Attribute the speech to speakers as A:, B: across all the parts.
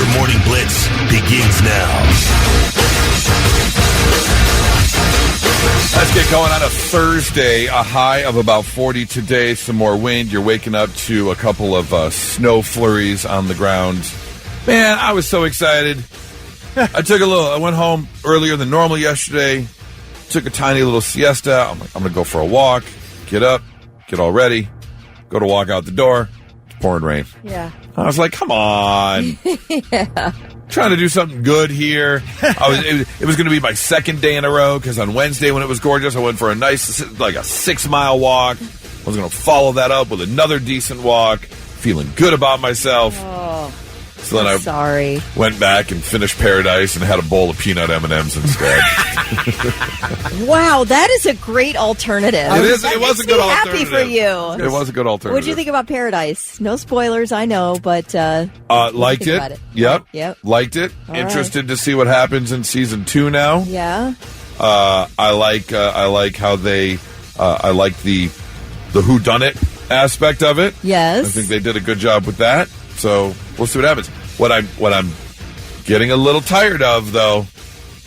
A: Your Morning Blitz begins now.
B: Let's get going on a Thursday. A high of about 40 today. Some more wind. You're waking up to a couple of snow flurries on the ground. Man, I was so excited. I went home earlier than normal yesterday. Took a tiny little siesta. I'm like, I'm going to go for a walk. Get up. Get all ready. Go to walk out the door. It's pouring rain.
C: Yeah.
B: I was like, come on.
C: Yeah.
B: Trying to do something good here. It was going to be my second day in a row because on Wednesday when it was gorgeous, I went for a nice, like a 6-mile walk. I was going to follow that up with another decent walk, feeling good about myself.
C: Oh,
B: so then I went back and finished Paradise and had a bowl of peanut M&Ms instead.
C: Wow, that is a great alternative.
B: It was a good alternative.
C: Happy for you.
B: It was a good alternative.
C: What did you think about Paradise? No spoilers, I know, but
B: liked it. Yep. Liked it.
C: All
B: Interested to see what happens in season 2 now.
C: Yeah.
B: I like how they I like the whodunit aspect of it.
C: Yes.
B: I think they did a good job with that. So we'll see what happens. What I'm getting a little tired of, though,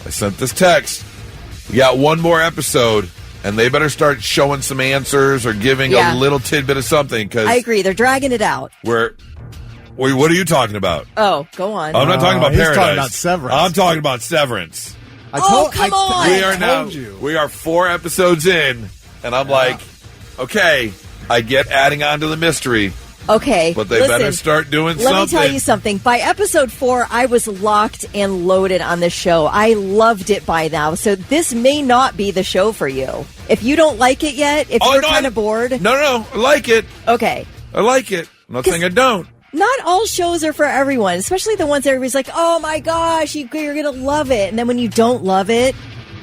B: I sent this text. We got one more episode, and they better start showing some answers or giving a little tidbit of something. Cause
C: I agree. They're dragging it out.
B: What are you talking about?
C: Oh, go on.
B: I'm not talking about
D: he's
B: Paradise.
D: talking about Severance.
B: I'm talking about Severance.
C: Come on.
B: We are 4 episodes in, and I'm like, okay, I get adding on to the mystery.
C: Okay,
B: but they better start doing something.
C: Let me tell you something. By episode 4, I was locked and loaded on this show. I loved it by now, so this may not be the show for you. If you don't like it yet, if you're kind of bored.
B: No, I like it.
C: Okay.
B: I like it. I'm not saying I don't.
C: Not all shows are for everyone, especially the ones that everybody's like, oh my gosh, you're going to love it. And then when you don't love it,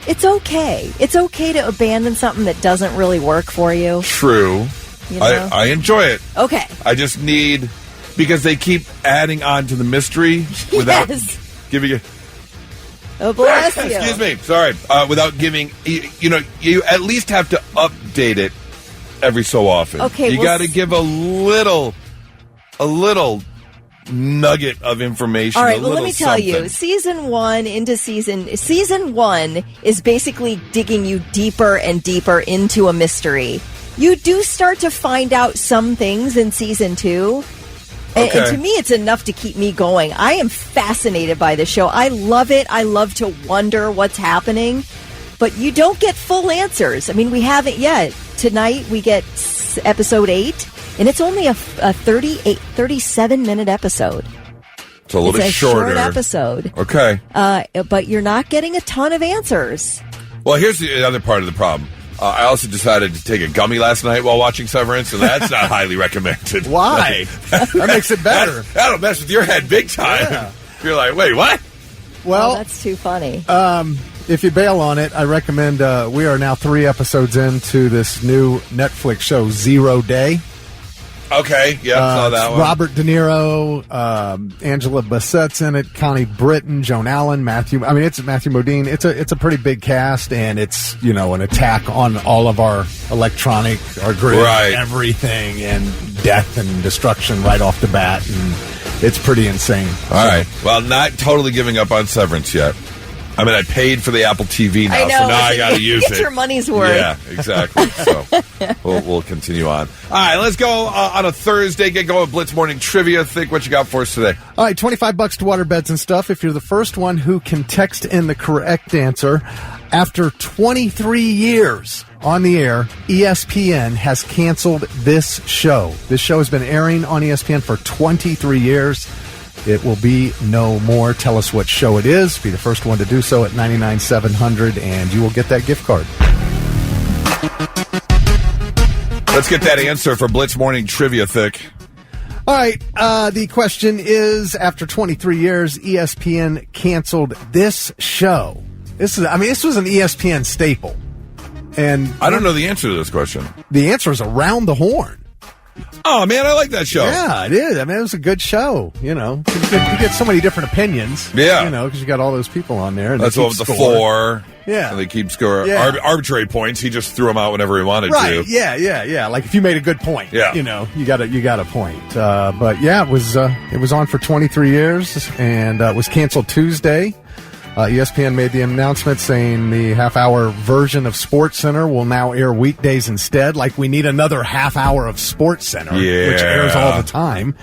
C: it's okay. It's okay to abandon something that doesn't really work for you.
B: True.
C: You know?
B: I enjoy it.
C: Okay.
B: I just need, because they keep adding on to the mystery without giving it.
C: Oh, bless you.
B: Excuse me. Sorry. Without giving, you at least have to update it every so often.
C: Okay.
B: You got to give a little nugget of information.
C: All right, well, let me tell
B: something.
C: you, season 1 is basically digging you deeper and deeper into a mystery. You do start to find out some things in season 2. And to me, it's enough to keep me going. I am fascinated by the show. I love it. I love to wonder what's happening. But you don't get full answers. I mean, we haven't yet. Tonight, we get episode 8. And it's only a 37-minute episode.
B: It's a little bit shorter.
C: Short episode.
B: Okay.
C: But you're not getting a ton of answers.
B: Well, here's the other part of the problem. I also decided to take a gummy last night while watching Severance, and that's not highly recommended.
D: Why? That makes it better.
B: That'll mess with your head big time. Yeah. You're like, wait, what?
D: Well,
C: that's too funny.
D: If you bail on it, I recommend we are now 3 episodes into this new Netflix show, 0 Day.
B: Okay, yeah, saw that one.
D: Robert De Niro, Angela Bassett's in it, Connie Britton, Joan Allen, it's Matthew Modine. It's a pretty big cast, and it's, an attack on all of our electronic, our grid, everything, and death and destruction right off the bat, and it's pretty insane.
B: All right. Well, not totally giving up on Severance yet. I mean, I paid for the Apple TV now, so now I got to use it.
C: Get your money's worth.
B: Yeah, exactly. So we'll continue on. All right, let's go on a Thursday. Get going with Blitz Morning Trivia. Think what you got for us today.
D: All right, $25 to water beds and stuff. If you're the first one who can text in the correct answer, after 23 years on the air, ESPN has canceled this show. This show has been airing on ESPN for 23 years. It will be no more. Tell us what show it is. Be the first one to do so at 99-700, and you will get that gift card.
B: Let's get that answer for Blitz Morning Trivia, Thick.
D: All right. The question is, after 23 years, ESPN canceled this show. This was an ESPN staple. And
B: I don't know the answer to this question.
D: The answer is Around the Horn.
B: Oh, man, I like that show.
D: Yeah, it is. I mean, it was a good show. You get so many different opinions.
B: Yeah.
D: Because you got all those people on there. And
B: that's what the four.
D: Yeah.
B: And they keep score.
D: Yeah.
B: Arbitrary points. He just threw them out whenever he wanted
D: right.
B: to.
D: Yeah. Like if you made a good point, you got a point. But yeah, it was on for 23 years and it was canceled Tuesday. ESPN made the announcement saying the half-hour version of SportsCenter will now air weekdays instead. Like we need another half hour of SportsCenter, which airs all the time.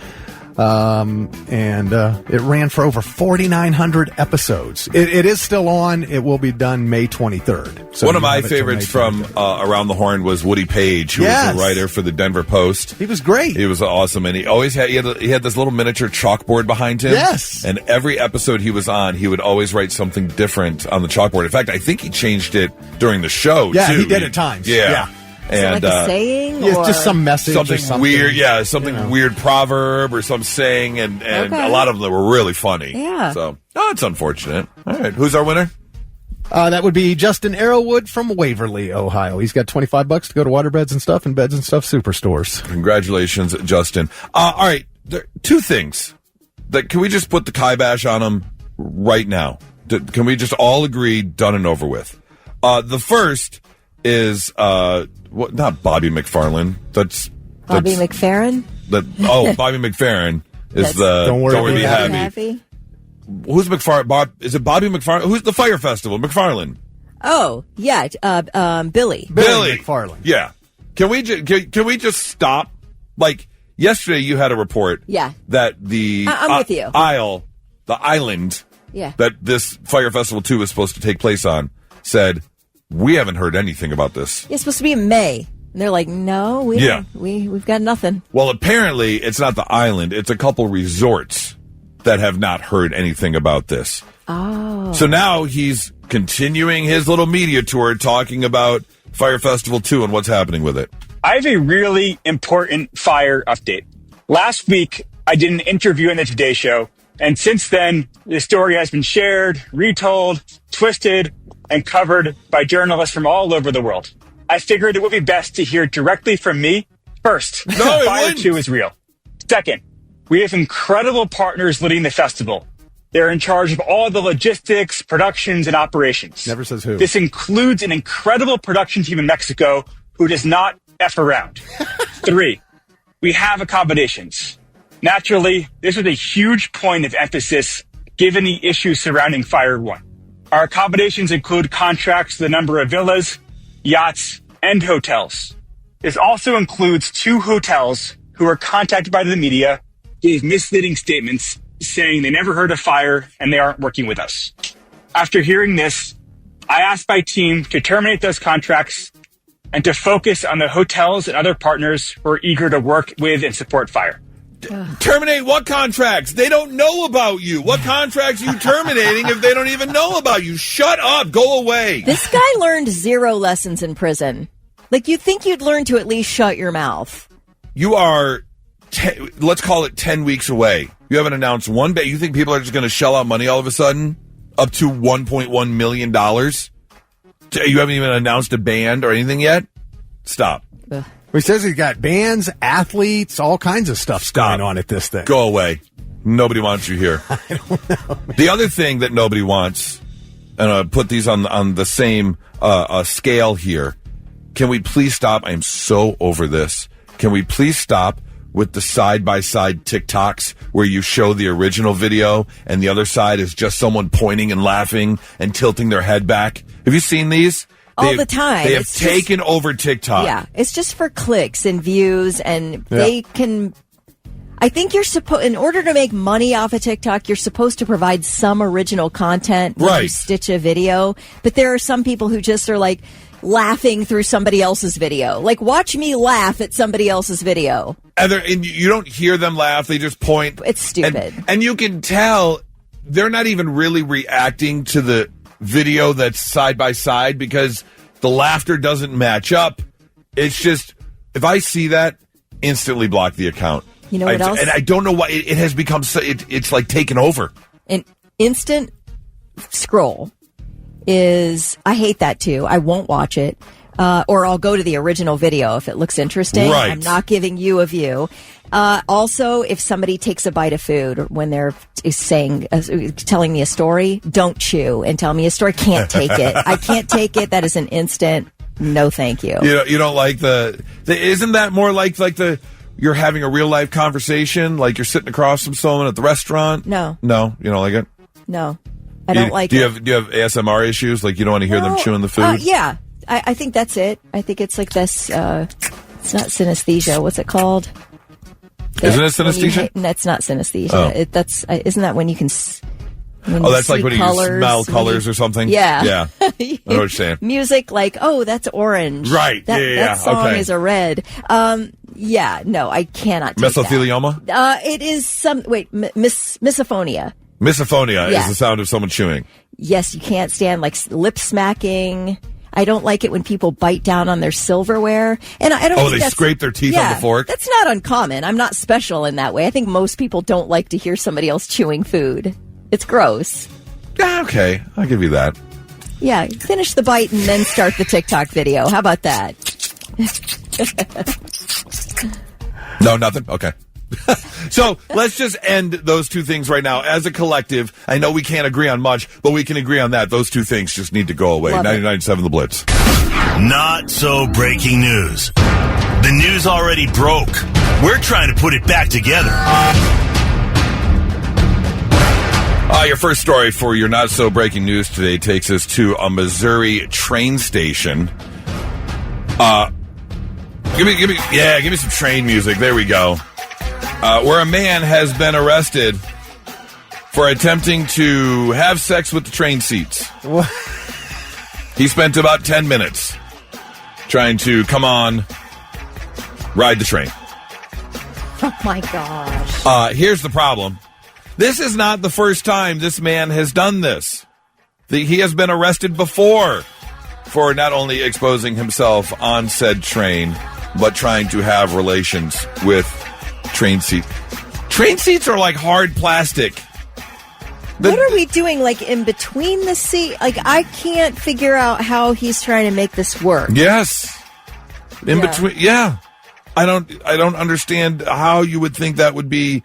D: And it ran for over 4,900 episodes. It is still on. It will be done May 23rd. So
B: one of my favorites from Around the Horn was Woody Page, who was the writer for the Denver Post.
D: He was great.
B: He was awesome, and he always had this little miniature chalkboard behind him.
D: Yes.
B: And every episode he was on, he would always write something different on the chalkboard. In fact, I think he changed it during the show,
D: too.
B: he
D: did at times.
B: Yeah.
C: And
B: like
C: a saying?
D: It's just some message.
B: Something weird, weird proverb or some saying, and a lot of them were really funny.
C: Yeah.
B: So, it's unfortunate. All right, who's our winner?
D: That would be Justin Arrowwood from Waverly, Ohio. He's got $25 to go to Waterbeds and Stuff and Beds and Stuff Superstores.
B: Congratulations, Justin. All right, there, two things. Can we just put the kibosh on them right now? Can we just all agree, done and over with? The first is not Bobby McFarlane. That's
C: Bobby McFerrin.
B: Bobby McFerrin is the
D: Don't Worry Be
C: Happy.
B: Who's McFarlane? Is it Bobby McFarlane? Who's the Fire Festival? McFarlane.
C: Oh yeah, Billy
D: McFarlane.
B: Yeah. Can we just stop? Like yesterday, you had a report.
C: Yeah.
B: That the
C: I'm with you.
B: The island.
C: Yeah.
B: That this Fire Festival 2 is supposed to take place on said. We haven't heard anything about this.
C: It's supposed to be in May. And they're like, no, we've got nothing.
B: Well, apparently it's not the island. It's a couple resorts that have not heard anything about this.
C: Oh.
B: So now he's continuing his little media tour talking about Fire Festival 2 and what's happening with it.
E: I have a really important fire update. Last week, I did an interview on the Today Show. And since then, the story has been shared, retold, twisted, and covered by journalists from all over the world. I figured it would be best to hear directly from me first.
B: No,
E: Fire 2 is real. Second, we have incredible partners leading the festival. They're in charge of all the logistics, productions, and operations.
D: Never says who.
E: This includes an incredible production team in Mexico who does not F around. 3, we have accommodations. Naturally, this was a huge point of emphasis given the issues surrounding Fire 1. Our accommodations include contracts for the number of villas, yachts, and hotels. This also includes 2 hotels who were contacted by the media, gave misleading statements saying they never heard of fire and they aren't working with us. After hearing this, I asked my team to terminate those contracts and to focus on the hotels and other partners who are eager to work with and support fire.
B: Terminate what contracts? They don't know about you. What contracts are you terminating if they don't even know about you? Shut up. Go away.
C: This guy learned 0 lessons in prison. Like, you'd think you'd learn to at least shut your mouth.
B: You are, let's call it 10 weeks away. You haven't announced one bit. You think people are just going to shell out money all of a sudden? Up to $1.1 million? You haven't even announced a band or anything yet? Stop.
C: Ugh.
D: He says he's got bands, athletes, all kinds of stuff going on at this thing.
B: Go away. Nobody wants you here.
D: I don't know.
B: The other thing that nobody wants, and I'll put these on the same scale here. Can we please stop? I am so over this. Can we please stop with the side-by-side TikToks where you show the original video and the other side is just someone pointing and laughing and tilting their head back? Have you seen these?
C: All the time.
B: They have taken over TikTok.
C: Yeah, it's just for clicks and views, and they can... I think you're supposed, in order to make money off of TikTok, you're supposed to provide some original content when you stitch a video. But there are some people who just are like laughing through somebody else's video. Like, watch me laugh at somebody else's video.
B: And you don't hear them laugh. They just point.
C: It's stupid.
B: And you can tell they're not even really reacting to the video that's side by side because the laughter doesn't match up. It's just, if I see that, instantly block the account.
C: You know what else?
B: And I don't know why it has become so, it's like taken over.
C: An instant scroll is, I hate that too. I won't watch it. or I'll go to the original video if it looks interesting.
B: Right.
C: I'm not giving you a view. Also, if somebody takes a bite of food when they're telling me a story, don't chew and tell me a story. Can't take it. I can't take it. That is an instant no thank you.
B: You don't like the isn't that more like you're having a real life conversation, like you're sitting across from someone at the restaurant?
C: No.
B: No, you don't like it?
C: No. I don't like it.
B: Do you have ASMR issues? Like you don't want to hear them chewing the food?
C: Yeah. I think that's it. I think it's like this, it's not synesthesia. What's it called?
B: Isn't it synesthesia?
C: That's not synesthesia.
B: Oh.
C: Isn't that when you can...
B: that's like when you smell colors or something?
C: Yeah.
B: Yeah. I know what you're saying.
C: Music like, that's orange.
B: Right.
C: That song is a red. No, I cannot take
B: mesothelioma?
C: It is misophonia.
B: Misophonia is the sound of someone chewing.
C: Yes, you can't stand like lip smacking. I don't like it when people bite down on their silverware. And I don't think
B: they scrape their teeth on the fork?
C: That's not uncommon. I'm not special in that way. I think most people don't like to hear somebody else chewing food. It's gross.
B: Yeah, okay. I'll give you that.
C: Yeah, finish the bite and then start the TikTok video. How about that?
B: No, nothing? Okay. So let's just end those two things right now. As a collective, I know we can't agree on much, but we can agree on that. Those two things just need to go away. 99.7 The Blitz.
A: Not so breaking news. The news already broke. We're trying to put it back together.
B: Your first story for your not so breaking news today takes us to a Missouri train station. Give me some train music. There we go. Where a man has been arrested for attempting to have sex with the train seats.
D: What?
B: He spent about 10 minutes trying to ride the train.
C: Oh my gosh.
B: Here's the problem. This is not the first time this man has done this. He has been arrested before for not only exposing himself on said train, but trying to have relations with train seats. Train seats are like hard plastic.
C: What are we doing, like, in between the seat? Like, I can't figure out how he's trying to make this work.
B: Yes. Between, yeah. I don't understand how you would think that would be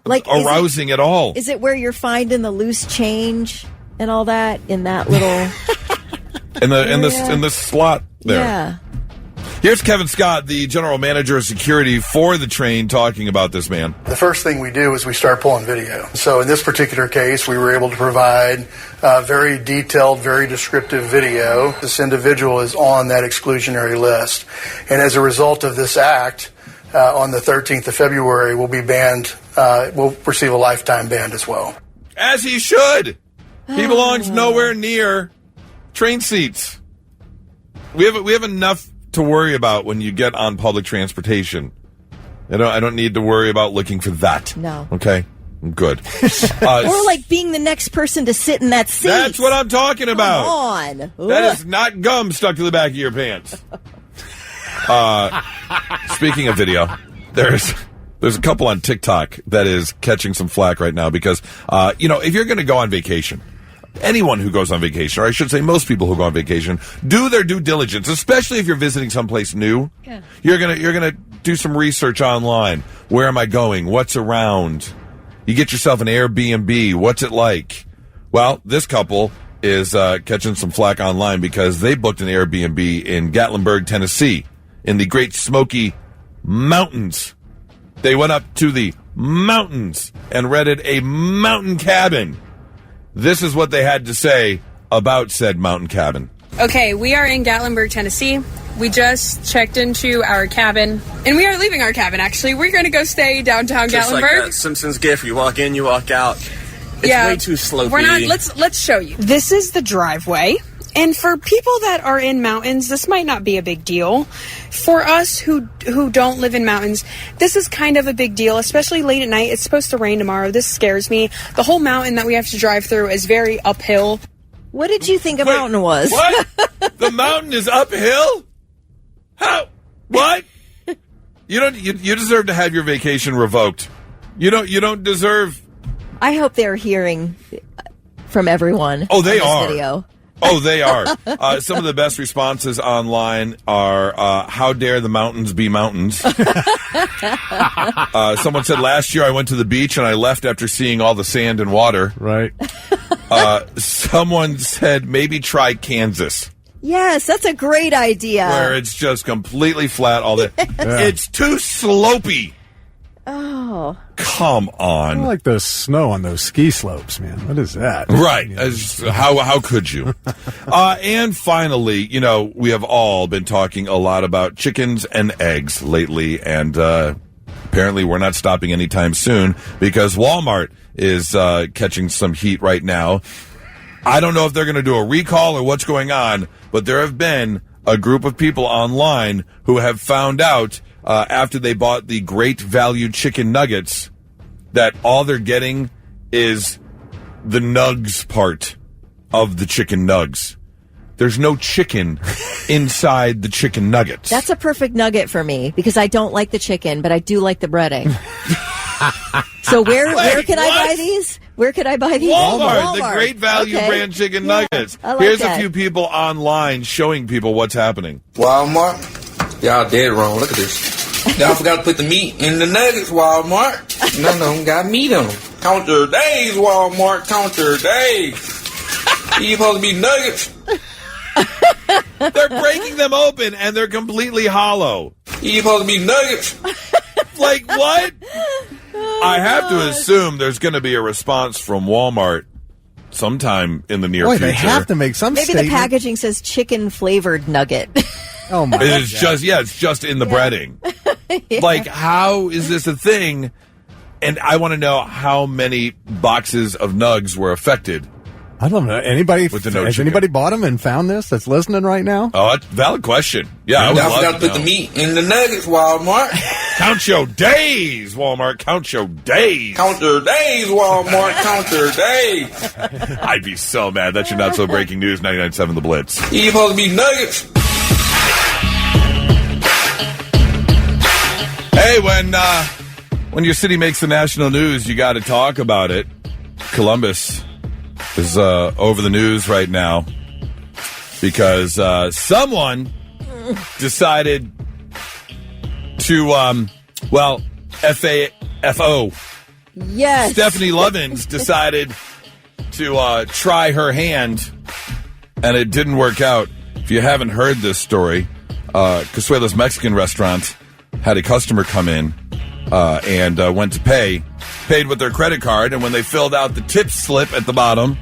B: like arousing at all.
C: Is it where you're finding the loose change and all that in that little
B: in the slot there?
C: Yeah.
B: Here's Kevin Scott, the general manager of security for the train, talking about this man.
F: The first thing we do is we start pulling video. So in this particular case, we were able to provide very detailed, very descriptive video. This individual is on that exclusionary list. And as a result of this act, on the 13th of February, will be banned, will receive a lifetime ban as well.
B: As he should. He belongs nowhere near train seats. We have enough to worry about when you get on public transportation. I don't need to worry about looking for that.
C: No.
B: Okay? I'm good.
C: Or like being the next person to sit in that seat.
B: That's what I'm talking about.
C: Come on.
B: That is not gum stuck to the back of your pants. Speaking of video, there's a couple on TikTok that is catching some flack right now because, if you're going to go on vacation, anyone who goes on vacation, or I should say most people who go on vacation, do their due diligence, especially if you're visiting someplace new. Yeah. You're gonna do some research online. Where am I going? What's around? You get yourself an Airbnb. What's it like? Well, this couple is catching some flack online because they booked an Airbnb in Gatlinburg, Tennessee, in the Great Smoky Mountains. They went up to the mountains and rented a mountain cabin. This is what they had to say about said mountain cabin.
G: Okay, we are in Gatlinburg, Tennessee. We just checked into our cabin, and we are leaving our cabin, actually. We're going to go stay downtown
H: just
G: Gatlinburg.
H: Like that Simpsons gif. You walk in, you walk out. It's way too slopey.
G: We're not. Let's show you. This is the driveway. And for people that are in mountains, this might not be a big deal. For us who don't live in mountains, this is kind of a big deal, especially late at night. It's supposed to rain tomorrow. This scares me. The whole mountain that we have to drive through is very uphill.
C: What did you think a mountain was?
B: What? The mountain is uphill? How? What? You deserve to have your vacation revoked. You don't deserve.
C: I hope they're hearing from everyone.
B: Oh, they
C: on this
B: are.
C: video.
B: Oh, they are. Some of the best responses online are, how dare the mountains be mountains? Someone said, last year I went to the beach and I left after seeing all the sand and water.
D: Right.
B: Someone said, maybe try Kansas.
C: Yes, that's a great idea.
B: Where it's just completely flat all day. It's too slopey.
C: Oh.
B: Come on.
D: I like the snow on those ski slopes, man. What is that?
B: Right. How could you? And finally, we have all been talking a lot about chickens and eggs lately, and apparently we're not stopping anytime soon because Walmart is catching some heat right now. I don't know if they're going to do a recall or what's going on, but there have been a group of people online who have found out after they bought the great value chicken nuggets that all they're getting is the nugs part of the chicken nugs. There's no chicken inside the chicken nuggets.
C: That's a perfect nugget for me because I don't like the chicken, but I do like the breading. So where can I buy these? Where could I buy these?
B: Walmart. The great value brand chicken nuggets.
C: I like
B: Here's
C: that.
B: a few people online showing people what's happening.
I: Walmart, y'all dead wrong. Look at this. Y'all forgot to put the meat in the nuggets, Walmart. No, got meat on them. Count your days, Walmart. Count your days. You supposed to be nuggets.
B: They're breaking them open and they're completely hollow.
I: You supposed to be nuggets.
B: Like what? I have to assume there's going to be a response from Walmart sometime in the near future.
D: They have to make some
C: Maybe
D: statement.
C: the packaging says chicken flavored nugget.
D: Oh my!
B: It's just in the breading.
C: Yeah.
B: Like, how is this a thing? And I want to know how many boxes of nugs were affected.
D: I don't know. Anybody?
B: With the no
D: has
B: chicken.
D: anybody bought them and found this that's listening right now?
B: Oh, that's a valid question. Yeah, I would
I: Y'all
B: love
I: forgot to put
B: know.
I: the meat in the nuggets, Walmart.
B: Count your days, Walmart. Count your days.
I: Count your days, Walmart. Count your days.
B: I'd be so mad. That's your not so breaking news. 99.7 The Blitz.
I: You supposed to be nuggets.
B: Hey, when your city makes the national news, you got to talk about it. Columbus is over the news right now because someone decided to, FAFO.
C: Yes.
B: Stephanie Lovins decided to try her hand, and it didn't work out. If you haven't heard this story, Casuela's Mexican restaurant had a customer come in and went to paid with their credit card, and when they filled out the tip slip at the bottom,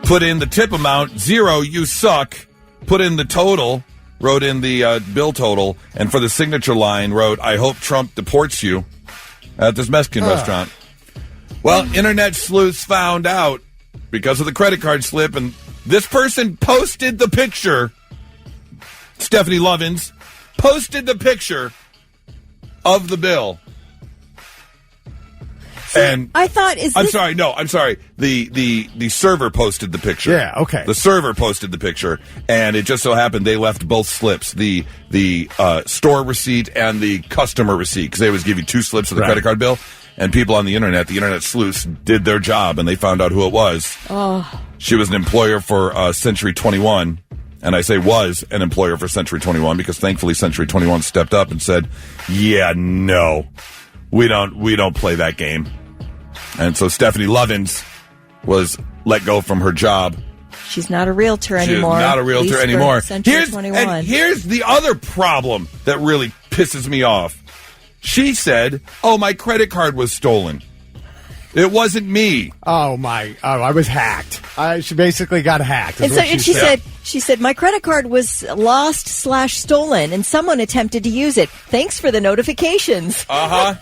B: put in the tip amount, 0, you suck, put in the total, wrote in the bill total, and for the signature line wrote, I hope Trump deports you, at this Mexican restaurant. Well, internet sleuths found out because of the credit card slip, and this person posted the picture, Stephanie Lovins, posted the picture of the bill. And
C: I thought,
B: I'm sorry. The server posted the picture.
D: Yeah, okay.
B: The server posted the picture, and it just so happened they left both slips, the store receipt and the customer receipt, because they always give you 2 slips of the credit card bill. And people on the internet sleuths, did their job, and they found out who it was.
C: Oh.
B: She was an employer for Century 21. And I say was an employer for Century 21 because thankfully Century 21 stepped up and said, yeah, no, we don't play that game. And so Stephanie Lovins was let go from her job.
C: She's not a realtor anymore.
B: She's not a realtor anymore.
C: Century 21.
B: Here's the other problem that really pisses me off. She said, oh, my credit card was stolen. It wasn't me.
D: Oh, I was hacked. She basically got hacked.
C: And she said, my credit card was lost/stolen, and someone attempted to use it. Thanks for the notifications.
B: Uh-huh.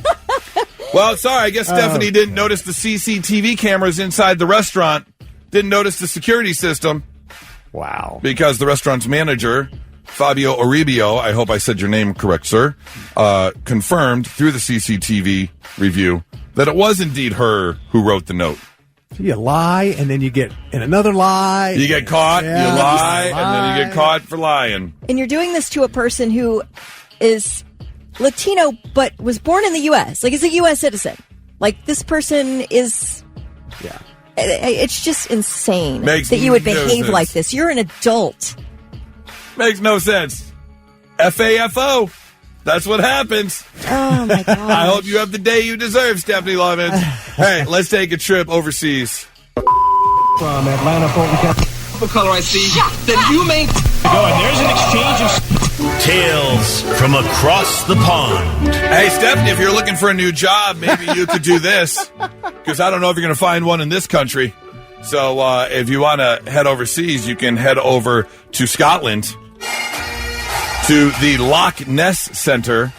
B: Well, sorry, I guess Stephanie didn't notice the CCTV cameras inside the restaurant. Didn't notice the security system.
D: Wow.
B: Because the restaurant's manager, Fabio Oribio, I hope I said your name correct, sir, confirmed through the CCTV review that it was indeed her who wrote the note.
D: So you lie, and then you get in another lie.
B: You get caught, you lie, and then you get caught for lying.
C: And you're doing this to a person who is Latino but was born in the U.S., like is a U.S. citizen. Like, this person is It's just insane
B: Makes
C: that you would
B: no
C: behave
B: sense.
C: like this. You're an adult.
B: Makes no sense. FAFO. That's what happens.
C: Oh, my God.
B: I hope you have the day you deserve, Stephanie Lovins. Hey, let's take a trip overseas.
J: From Atlanta, Fulton County. What color I see? Then you may
E: Go, and there's an exchange of
A: Tales from across the pond.
B: Hey, Stephanie, if you're looking for a new job, maybe you could do this. Because I don't know if you're going to find one in this country. So if you want to head overseas, you can head over to Scotland, to the Loch Ness Center.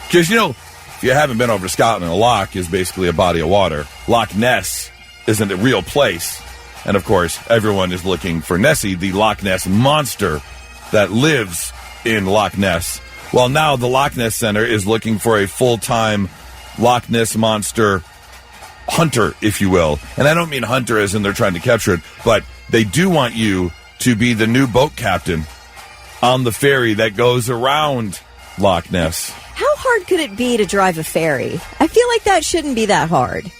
B: Because, if you haven't been over to Scotland, a loch is basically a body of water. Loch Ness isn't a real place. And, of course, everyone is looking for Nessie, the Loch Ness monster that lives in Loch Ness. Well, now the Loch Ness Center is looking for a full-time Loch Ness monster hunter, if you will. And I don't mean hunter as in they're trying to capture it, but they do want you to be the new boat captain on the ferry that goes around Loch Ness.
C: How hard could it be to drive a ferry? I feel like that shouldn't be that hard.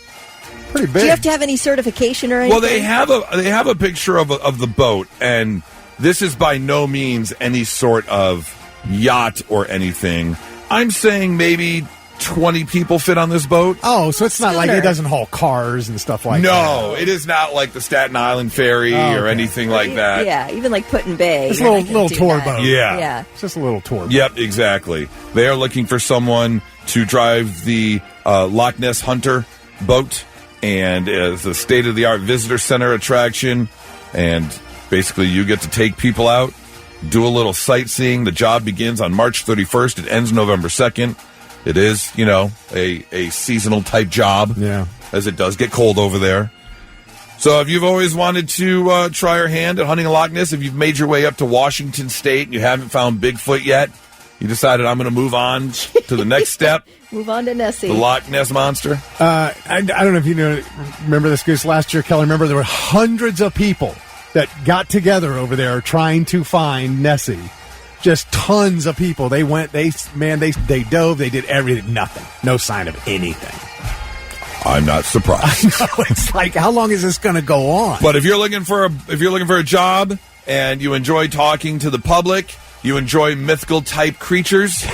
D: Pretty big.
C: Do you have to have any certification or anything?
B: Well, they have a picture of the boat, and this is by no means any sort of yacht or anything. I'm saying maybe 20 people fit on this boat.
D: Oh, so it's not like it doesn't haul cars and stuff like that.
B: No, it is not like the Staten Island ferry or anything like that.
C: Yeah, even like Put-in-Bay.
D: It's a little tour boat.
B: Yeah.
D: It's just a little tour boat.
B: Yep, exactly. They are looking for someone to drive the Loch Ness Hunter boat, and it's a state-of-the-art visitor center attraction, and basically you get to take people out, do a little sightseeing. The job begins on March 31st. It ends November 2nd. It is, a seasonal type job, as it does get cold over there. So if you've always wanted to try your hand at hunting a Loch Ness, if you've made your way up to Washington State and you haven't found Bigfoot yet, you decided I'm going to move on to the next step.
C: Move on to Nessie.
B: The Loch Ness Monster.
D: I don't know if you remember this, Goose. Last year, Kelly, remember there were hundreds of people that got together over there trying to find Nessie. Just tons of people. They went, they dove, they did everything, nothing. No sign of anything.
B: I'm not surprised.
D: No, it's like, how long is this going to go on?
B: But if you're looking for a job and you enjoy talking to the public, you enjoy mythical type creatures,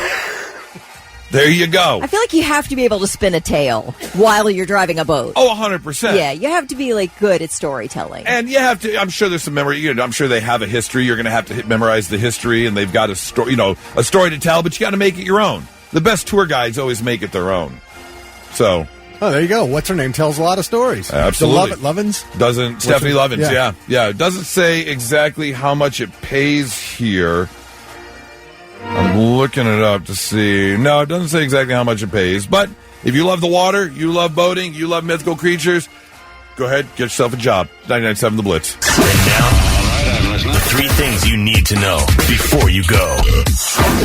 B: there you go.
C: I feel like you have to be able to spin a tale while you're driving a boat.
B: Oh, 100%.
C: Yeah, you have to be good at storytelling.
B: And you have to, I'm sure there's some memory, I'm sure they have a history. You're going to have to memorize the history, and they've got a story, a story to tell, but you got to make it your own. The best tour guides always make it their own. So.
D: Oh, there you go. What's her name? Tells a lot of stories.
B: Absolutely.
D: Lovins?
B: Stephanie Lovins, yeah. It doesn't say exactly how much it pays here. I'm looking it up to see. No, it doesn't say exactly how much it pays. But if you love the water, you love boating, you love mythical creatures, go ahead, get yourself a job. 99.7 The Blitz.
A: And now, the 3 things you need to know before you go.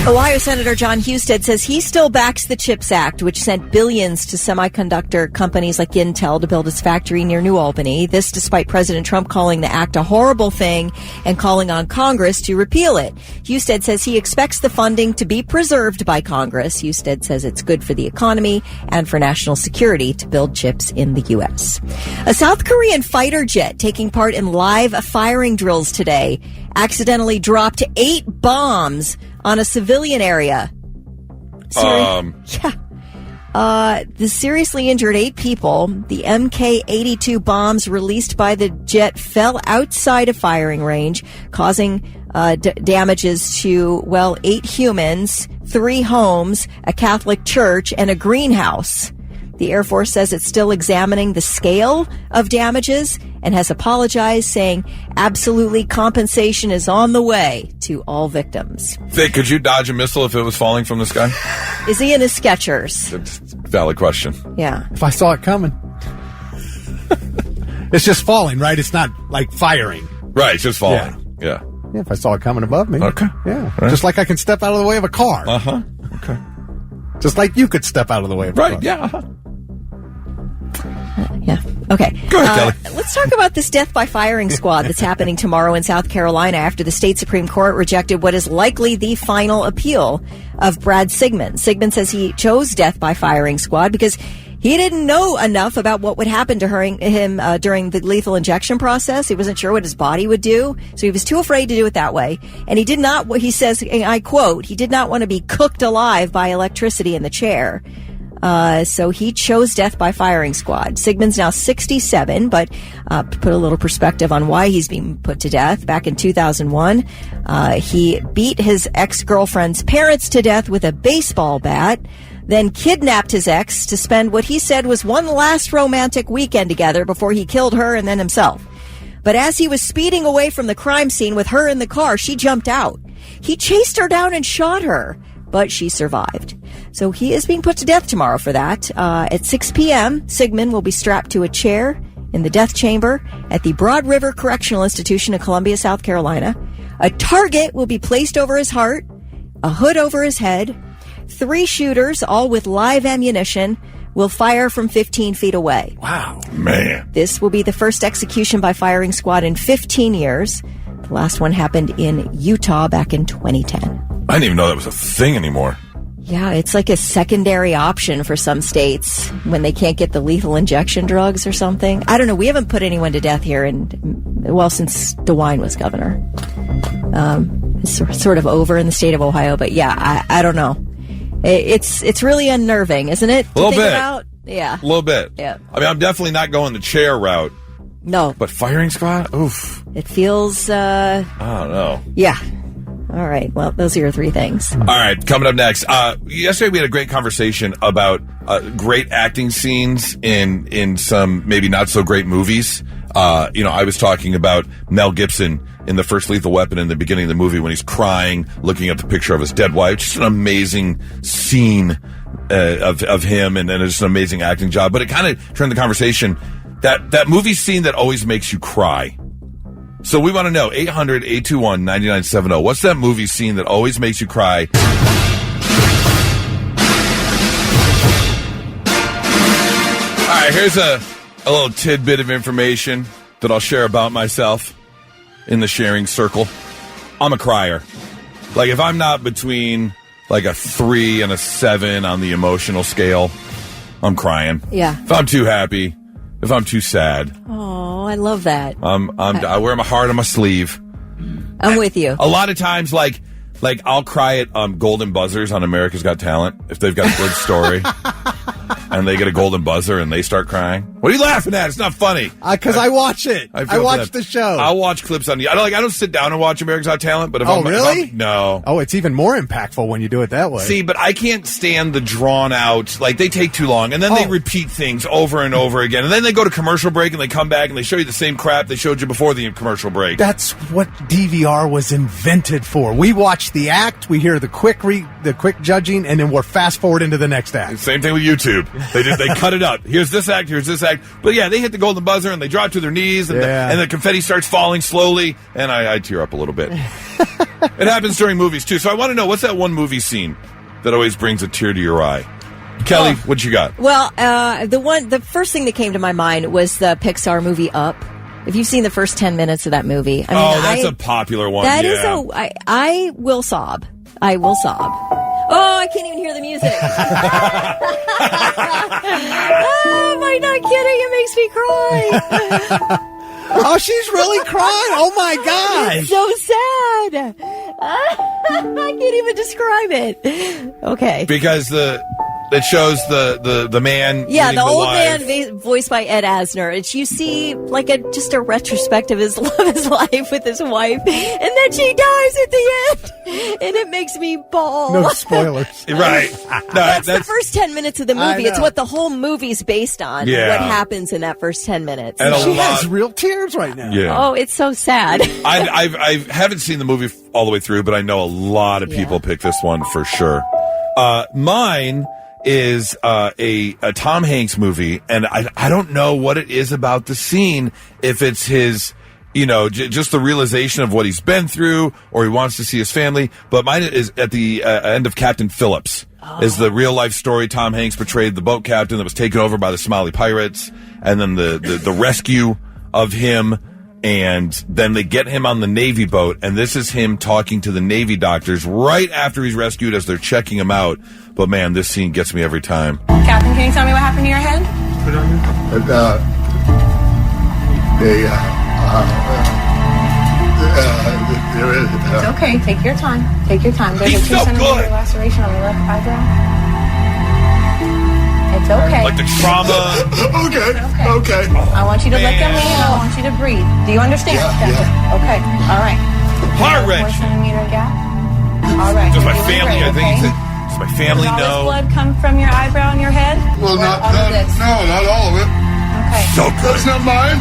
C: Ohio Senator John Husted says he still backs the CHIPS Act, which sent billions to semiconductor companies like Intel to build its factory near New Albany. This despite President Trump calling the act a horrible thing and calling on Congress to repeal it. Husted says he expects the funding to be preserved by Congress. Husted says it's good for the economy and for national security to build chips in the U.S. A South Korean fighter jet taking part in live firing drills today accidentally dropped 8 bombs on a civilian area. The seriously injured 8 people. The MK-82 bombs released by the jet fell outside a firing range, causing damages to, 8 humans, 3 homes, a Catholic church, and a greenhouse. The Air Force says it's still examining the scale of damages and has apologized, saying absolutely compensation is on the way to all victims.
B: Vic, could you dodge a missile if it was falling from the sky?
C: Is he in his Skechers?
B: That's a valid question.
C: Yeah.
D: If I saw it coming. It's just falling, right? It's not like firing.
B: Right, it's just falling. Yeah.
D: Yeah, if I saw it coming above me.
B: Okay.
D: Yeah.
B: Right.
D: Just like I can step out of the way of a car.
B: Uh-huh. Okay.
D: Just like you could step out of the way of a car.
B: Right, yeah. Uh-huh.
C: Yeah. Okay.
B: Go ahead, Kelly.
C: Let's talk about this death by firing squad that's happening tomorrow in South Carolina after the state Supreme Court rejected what is likely the final appeal of Brad Sigmund. Sigmund says he chose death by firing squad because He didn't know enough about what would happen to him during the lethal injection process. He wasn't sure what his body would do, so he was too afraid to do it that way. And he did not, he says, and I quote, he did not want to be cooked alive by electricity in the chair. So he chose death by firing squad. Sigmund's now 67, but to put a little perspective on why he's being put to death, back in 2001, he beat his ex-girlfriend's parents to death with a baseball bat, then kidnapped his ex to spend what he said was one last romantic weekend together before he killed her and then himself. But as he was speeding away from the crime scene with her in the car, she jumped out. He chased her down and shot her, but she survived. So he is being put to death tomorrow for that. At 6 p.m., Sigmund will be strapped to a chair in the death chamber at the Broad River Correctional Institution in Columbia, South Carolina. A target will be placed over his heart, a hood over his head. 3 shooters, all with live ammunition, will fire from 15 feet away.
B: Wow. Man.
C: This will be the first execution by firing squad in 15 years. The last one happened in Utah back in 2010.
B: I didn't even know that was a thing anymore.
C: Yeah, it's like a secondary option for some states when they can't get the lethal injection drugs or something. I don't know. We haven't put anyone to death here since DeWine was governor. It's sort of over in the state of Ohio, but yeah, I don't know. It's really unnerving, isn't it?
B: A little bit.
C: Yeah.
B: A little bit.
C: Yeah.
B: I mean, I'm definitely not going the chair route.
C: No.
B: But firing squad? Oof.
C: It feels,
B: I don't know.
C: Yeah. All right. Well, those are your 3 things.
B: All right. Coming up next. Yesterday we had a great conversation about great acting scenes in some maybe not so great movies. I was talking about Mel Gibson in the first Lethal Weapon in the beginning of the movie when he's crying, looking at the picture of his dead wife. Just an amazing scene of him, and just an amazing acting job. But it kind of turned the conversation, that movie scene that always makes you cry. So we want to know, 800-821-9970. What's that movie scene that always makes you cry? All right, here's a little tidbit of information that I'll share about myself in the sharing circle. I'm a crier. Like, if I'm not between like a 3 and a 7 on the emotional scale, I'm crying.
C: Yeah.
B: If I'm too happy, if I'm too sad.
C: Oh, I love that.
B: I wear my heart on my sleeve.
C: I'm with you.
B: A lot of times, like I'll cry at golden buzzers on America's Got Talent if they've got a good story. And they get a golden buzzer and they start crying. What are you laughing at? It's not funny.
D: Because I watch it. I watch the show.
B: I'll watch clips on. I don't sit down and watch America's Got Talent. But if
D: really?
B: No.
D: Oh, it's even more impactful when you do it that way.
B: See, but I can't stand the drawn out. Like, they take too long, and then they repeat things over and over again, and then they go to commercial break and they come back and they show you the same crap they showed you before the commercial break.
D: That's what DVR was invented for. We watch the act, we hear the quick judging, and then we're fast forward into the next act.
B: Same thing with YouTube. They cut it up. Here's this act. But yeah, they hit the golden buzzer and they drop to their knees, and the confetti starts falling slowly, and I tear up a little bit. It happens during movies too. So I want to know, what's that one movie scene that always brings a tear to your eye? Kelly, what you got?
C: Well, the first thing that came to my mind was the Pixar movie Up. If you've seen the first 10 minutes of that movie,
B: that's a popular one.
C: That is I will sob. I will sob. Oh, I can't even hear the music. Oh, am I not kidding? It makes me cry.
D: Oh, she's really crying. Oh, my God.
C: It's so sad. I can't even describe it. Okay.
B: Because it shows the man.
C: Yeah, the old
B: wife.
C: man voiced by Ed Asner. And you see like just a retrospective of his life with his wife. And then she dies at the end. And it makes me bawl.
D: No spoilers.
B: Right. No,
C: that's the first 10 minutes of the movie. It's what the whole movie's based on.
B: Yeah.
C: What happens in that first 10 minutes.
D: And she has real tears right now.
B: Yeah.
C: Oh, it's so sad.
B: I haven't seen the movie all the way through, but I know a lot of people pick this one for sure. Mine is a Tom Hanks movie, and I don't know what it is about the scene, if it's his, just the realization of what he's been through, or he wants to see his family. But mine is at the end of Captain Phillips. Is the real life story. Tom Hanks portrayed the boat captain that was taken over by the Somali pirates, and then the rescue of him, and then they get him on the Navy boat, and this is him talking to the Navy doctors right after he's rescued as they're checking him out. But man, this scene gets me every time.
K: Captain, can you tell me what happened to your head? It's okay. Take your time. Take your time. There's a 2-centimeter laceration on the left eyebrow. It's okay.
B: Like the trauma.
F: Okay.
K: I want you to look at me and I want you to breathe. Do you understand?
F: Yeah.
K: Okay. All right.
B: Heart wrench.
K: 4-centimeter gap. All right.
B: Does my
K: You're doing
B: family?
K: great,
B: I think
K: okay?
B: does my family
K: Does all
B: know?
K: this blood come from your eyebrow and your head?
F: Well,
K: Or
F: not
K: all of this?
F: not all of it.
K: Okay.
B: So good.
F: That's not mine.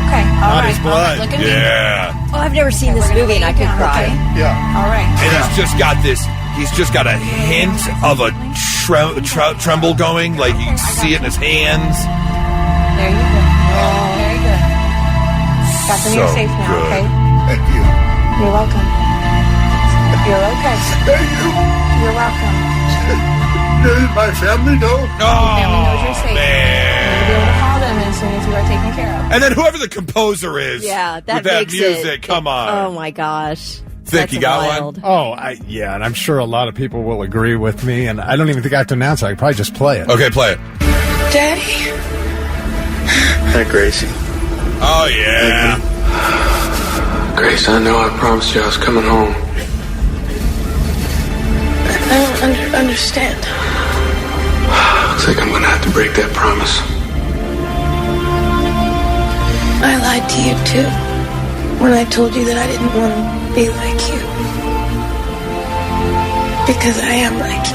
K: Okay. All
D: Not
K: right.
D: his blood.
K: Look at me.
B: Yeah.
C: Oh, I've never seen this movie and I could cry.
F: Yeah.
K: All right.
B: And he's just got this. He's just got a hint of a tremble going. Like you can see it in his hands.
K: There you go. Very good. Captain, you're
B: So
K: safe now,
B: good.
K: okay?
F: Thank you.
K: You're welcome. You're okay.
F: Thank you.
K: You're welcome.
F: Does my family know?
K: Family knows you're safe. You'll be
B: Man.
K: able to call them as soon as you are taken care of.
B: And then whoever the composer is,
C: Yeah, that
B: with that
C: makes
B: music,
C: it.
B: come on.
C: Oh my gosh.
B: Thick,
C: That's
B: you got
C: wild.
B: one?
D: Oh, yeah, and I'm sure a lot of people will agree with me, and I don't even think I have to announce it. I could probably just play it.
B: Okay, play it.
K: Daddy?
H: Hey, Gracie.
B: Oh yeah.
H: Grace, I know I promised you I was coming home.
K: I don't understand.
H: Looks like I'm gonna have to break that promise.
K: I lied to you, too. When I told you that I didn't want to be like you. Because I am like you.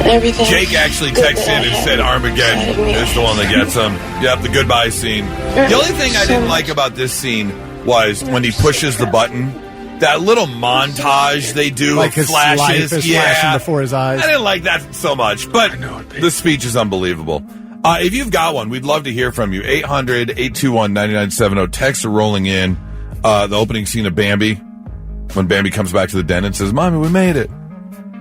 K: And everything.
B: Jake actually texted in and said Armageddon is the one that gets him. Yep, the goodbye scene. The only thing I didn't like about this scene was when he pushes the button. That little montage they do
D: Like
B: of
D: his
B: flashes.
D: life is flashing before his eyes.
B: I didn't like that so much, but the speech is unbelievable. If you've got one, we'd love to hear from you. 800-821-9970. Texts are rolling in. The opening scene of Bambi, when Bambi comes back to the den and says, Mommy, we made it.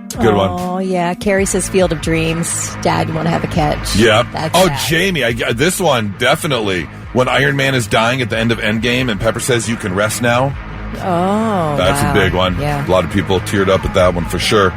B: It's a good one.
C: Oh, yeah. Carrie says Field of Dreams. Dad, you want to have a catch?
B: Yep.
C: That's
B: Oh,
C: sad.
B: Jamie, this one, definitely. When Iron Man is dying at the end of Endgame and Pepper says, you can rest now.
C: Oh,
B: That's
C: wow.
B: a big one.
C: Yeah.
B: A lot of people teared up at that one for sure.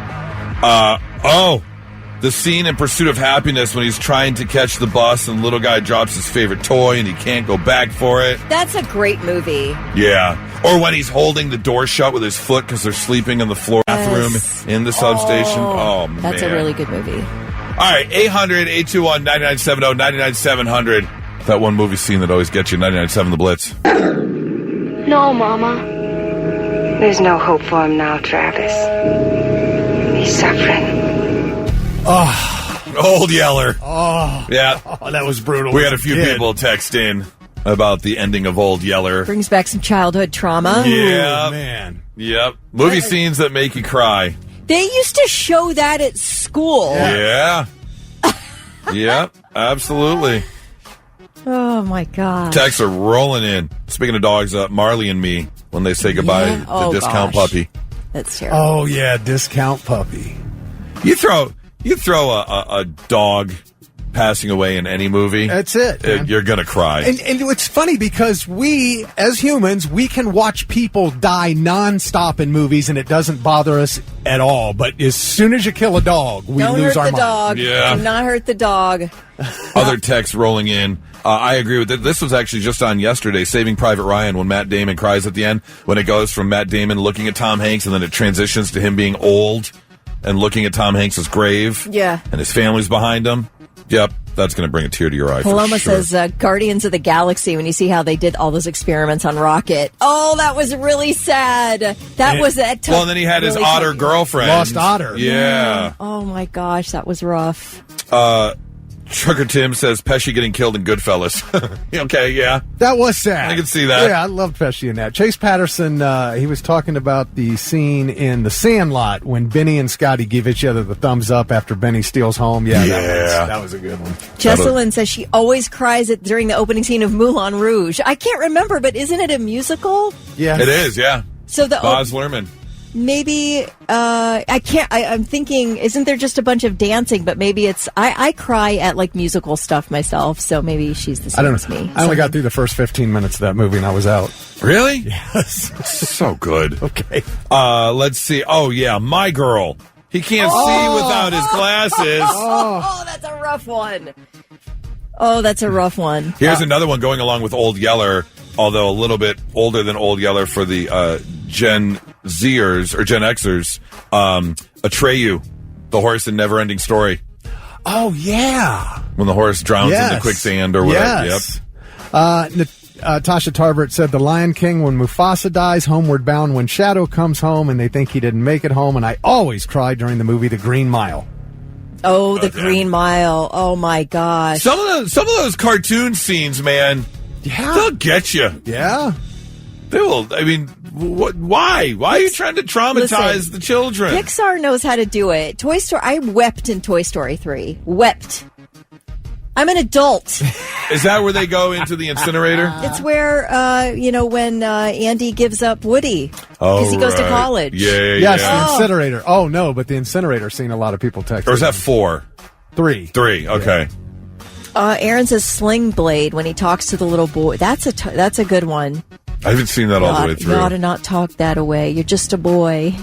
B: The scene in Pursuit of Happiness when he's trying to catch the bus and little guy drops his favorite toy and he can't go back for it.
C: That's a great movie.
B: Yeah. Or when he's holding the door shut with his foot because they're sleeping in the floor bathroom in the substation. Oh, man.
C: That's a really good movie.
B: All right, 800-821-9970, 99-700. That one movie scene that always gets you, 99.7 The Blitz.
L: No, Mama. There's no hope for him now, Travis. He's suffering.
B: Old Yeller.
D: Oh,
B: Yeah.
D: that was brutal.
B: We had a few
D: Kid.
B: people text in about the ending of Old Yeller.
C: Brings back some childhood trauma.
B: Yeah.
D: Oh, man.
B: Yep. Movie scenes that make you cry.
C: They used to show that at school.
B: Yeah. Yep. Absolutely.
C: Oh, my God.
B: Texts are rolling in. Speaking of dogs, Marley and Me, when they say goodbye
C: Yeah.
B: to
C: Oh,
B: Discount
C: gosh.
B: Puppy.
C: That's terrible.
D: Oh, yeah, Discount Puppy.
B: You throw a dog passing away in any movie.
D: That's it, man.
B: You're going to cry.
D: And it's funny because we, as humans, we can watch people die nonstop in movies and it doesn't bother us at all. But as soon as you kill a dog, we
C: Don't
D: lose
C: hurt
D: our
C: the
D: mind.
C: dog.
B: Yeah.
C: Do not hurt the dog.
B: Other texts rolling in. I agree with it. This was actually just on yesterday, Saving Private Ryan, when Matt Damon cries at the end, when it goes from Matt Damon looking at Tom Hanks and then it transitions to him being old and looking at Tom Hanks' grave.
C: Yeah.
B: And his family's behind him. Yep, that's going to bring a tear to your eye.
C: Paloma
B: for sure.
C: says Guardians of the Galaxy, when you see how they did all those experiments on Rocket. Oh, that was really sad. That took
B: Well, and then he had his
C: really
B: otter
C: tough-
B: girlfriend.
D: Lost otter.
B: Yeah.
C: Oh, my gosh, that was rough.
B: Trucker Tim says Pesci getting killed in Goodfellas. Okay, yeah.
D: That was sad.
B: I can see that.
D: Yeah, I loved Pesci in that. Chase Patterson, he was talking about the scene in The Sandlot when Benny and Scotty give each other the thumbs up after Benny steals home. Yeah. That was a good one.
C: Jesselyn says she always cries during the opening scene of Moulin Rouge. I can't remember, but isn't it a musical?
D: Yeah.
B: It is, yeah.
C: So the
B: Baz Luhrmann.
C: maybe I can't. I'm thinking, isn't there just a bunch of dancing? But maybe it's I cry at like musical stuff myself, so maybe she's the same
D: I don't
C: as
D: know.
C: me.
D: I only got through the first 15 minutes of that movie and I was out.
B: Really?
D: Yes.
B: So good.
D: Okay.
B: Let's see. Oh, yeah. My Girl He can't see without his glasses.
C: Oh, that's a rough one. Oh, that's a rough one.
B: Here's another one going along with Old Yeller, although a little bit older than Old Yeller for the Gen Zers or Gen Xers. Atreyu, the horse in Neverending Story.
D: Oh, yeah.
B: When the horse drowns in the quicksand or whatever.
D: Yes. Yep. Tasha Tarbert said, The Lion King when Mufasa dies, Homeward Bound when Shadow comes home and they think he didn't make it home, and I always cried during the movie The Green Mile.
C: Oh, The Green Mile. Oh, my gosh.
B: Some of those cartoon scenes, man, they'll get you.
D: Yeah.
B: They will. I mean, why? Why are you trying to traumatize the children?
C: Pixar knows how to do it. Toy Story, I wept in Toy Story 3. Wept. I'm an adult.
B: Is that where they go into the incinerator?
C: It's where, when Andy gives up Woody because he goes to college.
B: Yeah.
D: Yes, the incinerator. Oh, no, but the incinerator seen a lot of people text.
B: Or is that 4?
D: 3.
B: Okay.
C: Aaron says Sling Blade when he talks to the little boy. That's a good one.
B: I haven't seen that all the way through.
C: You ought to not talk that away. You're just a boy.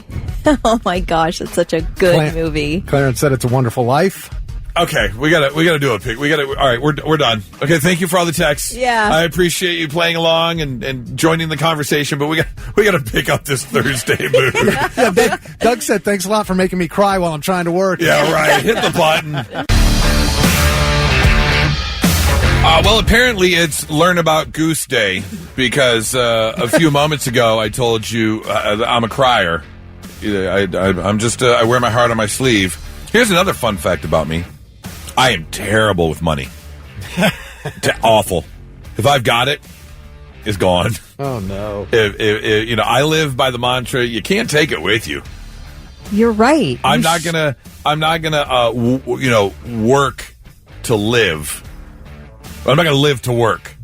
C: Oh, my gosh. It's such a good movie.
D: Clarence said It's a Wonderful Life.
B: Okay, we gotta do a pick. All right, we're done. Okay, thank you for all the texts.
C: Yeah,
B: I appreciate you playing along and joining the conversation. But we gotta pick up this Thursday mood.
D: Yeah, Doug said thanks a lot for making me cry while I'm trying to work.
B: Yeah, right. Hit the button. Well, apparently it's Learn About Goose Day because a few moments ago I told you I'm a crier. I'm just I wear my heart on my sleeve. Here's another fun fact about me. I am terrible with money. Awful. If I've got it, it's gone.
D: Oh no.
B: If I live by the mantra, you can't take it with you.
C: You're right.
B: I'm not gonna work to live. I'm not gonna live to work.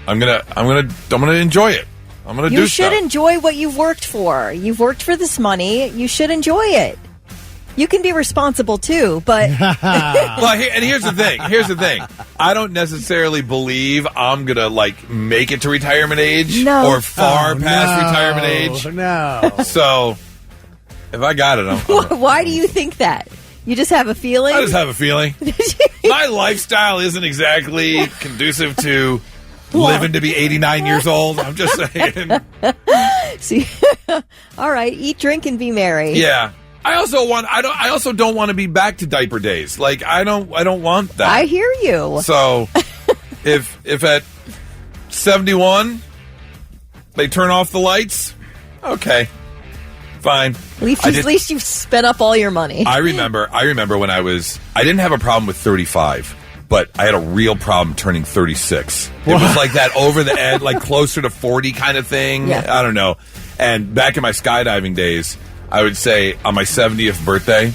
B: I'm gonna enjoy it. I'm gonna do stuff.
C: You should enjoy what you've worked for. You've worked for this money. You should enjoy it. You can be responsible too, but
B: well, here's the thing. I don't necessarily believe I'm gonna make it to retirement age or far past retirement age.
D: No.
B: So if I got it,
C: why do you think that? You just have a feeling?
B: I just have a feeling. My lifestyle isn't exactly conducive to living to be 89 years old. I'm just saying.
C: See, all right, eat, drink, and be merry.
B: Yeah. I also don't want to be back to diaper days. I don't want that.
C: I hear you.
B: So if at 71 they turn off the lights, okay. Fine.
C: At least you've spent up all your money.
B: I remember when I didn't have a problem with 35, but I had a real problem turning 36. It was like that over the edge, closer to 40 kind of thing.
C: Yeah.
B: I don't know. And back in my skydiving days, I would say on my 70th birthday,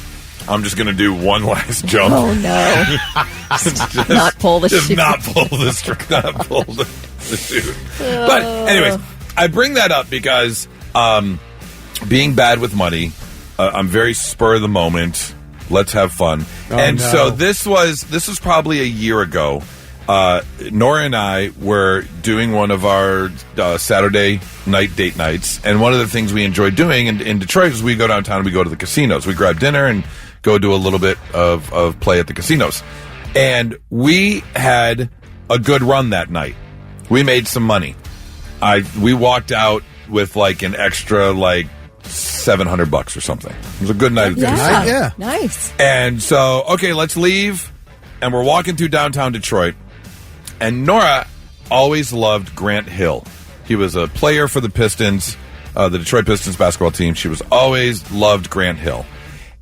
B: I'm just going to do one last jump.
C: Oh, no. Not pull the chute.
B: Not pull the chute. But anyways, I bring that up because being bad with money, I'm very spur of the moment. Let's have fun. So this was probably a year ago. Nora and I were doing one of our Saturday night date nights, and one of the things we enjoyed doing in Detroit is we go downtown and we go to the casinos. We grab dinner and go do a little bit of play at the casinos. And we had a good run that night. We made some money. We walked out with an extra $700 or something. It was a good night at the casino.
D: Yeah.
C: Nice.
B: And so, okay, let's leave. And we're walking through downtown Detroit. And Nora always loved Grant Hill. He was a player for the Pistons, the Detroit Pistons basketball team. She was always loved Grant Hill.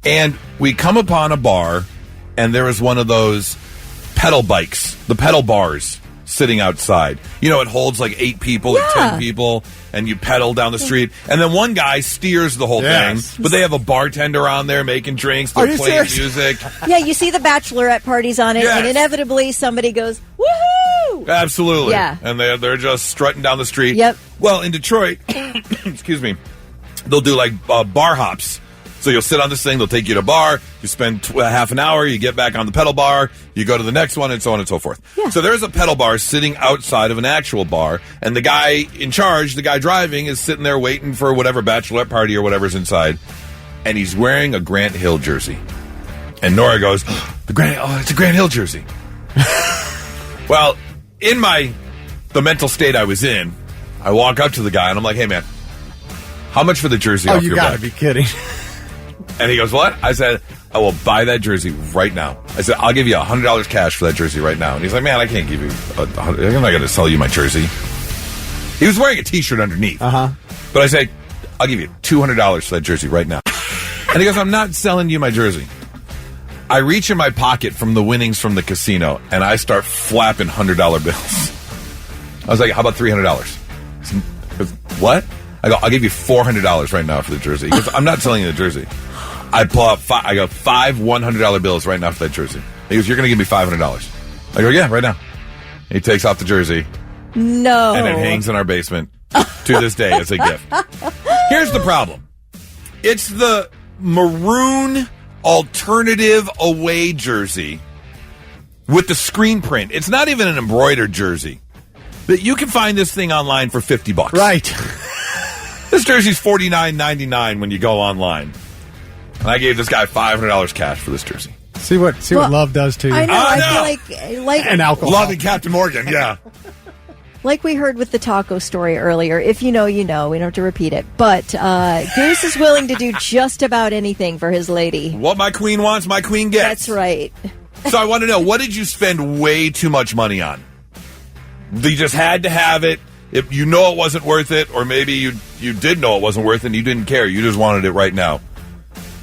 B: And we come upon a bar, and there was one of those pedal bikes, the pedal bars, sitting outside. It holds 8 people or 10 people, and you pedal down the street. And then one guy steers the whole thing, but they have a bartender on there making drinks. They're playing music.
C: Yeah, you see the bachelorette parties on it, and inevitably somebody goes, woohoo!
B: Absolutely.
C: Yeah.
B: And they're just strutting down the street.
C: Yep.
B: Well, in Detroit, excuse me, they'll do bar hops. So you'll sit on this thing, they'll take you to a bar, you spend half an hour, you get back on the pedal bar, you go to the next one, and so on and so forth.
C: Yeah.
B: So there's a pedal bar sitting outside of an actual bar, and the guy in charge, the guy driving, is sitting there waiting for whatever bachelorette party or whatever's inside. and he's wearing a Grant Hill jersey. And Nora goes, it's a Grant Hill jersey. Well, in the mental state I was in, I walk up to the guy and I'm like, hey, man, how much for the jersey off your back?
D: Oh, you gotta be kidding.
B: And he goes, what? I said, I will buy that jersey right now. I said, I'll give you $100 cash for that jersey right now. And he's like, man, I can't give you $100. I'm not going to sell you my jersey. He was wearing a T-shirt underneath. But I say, I'll give you $200 for that jersey right now. And he goes, I'm not selling you my jersey. I reach in my pocket from the winnings from the casino, and I start flapping $100 bills. I was like, how about $300? He goes, what? I go, I'll give you $400 right now for the jersey. He goes, I'm not selling you the jersey. I pull out five $100 bills right now for that jersey. He goes, you're going to give me $500. I go, yeah, right now. He takes off the jersey.
C: No.
B: And it hangs in our basement to this day as a gift. Here's the problem. It's the maroon alternative away jersey with the screen print. It's not even an embroidered jersey. But you can find this thing online for $50.
D: Right.
B: This jersey's $49.99 when you go online. And I gave this guy $500 cash for this jersey.
D: See what love does to you.
C: I know. I feel like
D: and alcohol.
B: Love and Captain Morgan, yeah.
C: Like we heard with the taco story earlier, if you know, you know. We don't have to repeat it. But Goose is willing to do just about anything for his lady.
B: What my queen wants, my queen gets.
C: That's right.
B: So I want to know, what did you spend way too much money on? You just had to have it. If you know it wasn't worth it, or maybe you did know it wasn't worth it and you didn't care. You just wanted it right now.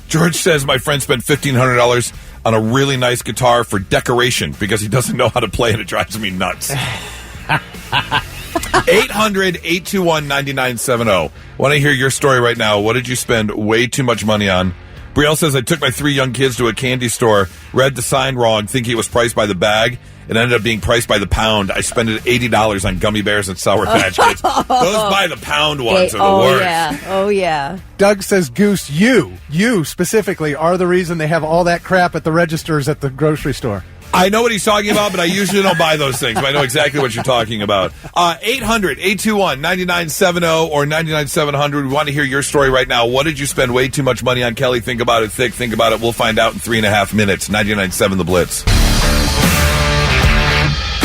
B: George says my friend spent $1,500 on a really nice guitar for decoration because he doesn't know how to play and it drives me nuts. 800-821-9970. Want to hear your story right now. What did you spend way too much money on? Brielle says, I took my 3 young kids to a candy store, read the sign wrong, thinking it was priced by the bag. It ended up being priced by the pound. I spent $80 on gummy bears and Sour Patch Kids. Those by the pound ones are the worst.
C: Yeah. Oh, yeah.
D: Doug says, Goose, you specifically are the reason they have all that crap at the registers at the grocery store.
B: I know what he's talking about, but I usually don't buy those things. But I know exactly what you're talking about. 800-821-9970 or 99700. We want to hear your story right now. What did you spend way too much money on, Kelly? Think about it, Thick. Think about it. We'll find out in 3.5 minutes. 99.7 The Blitz.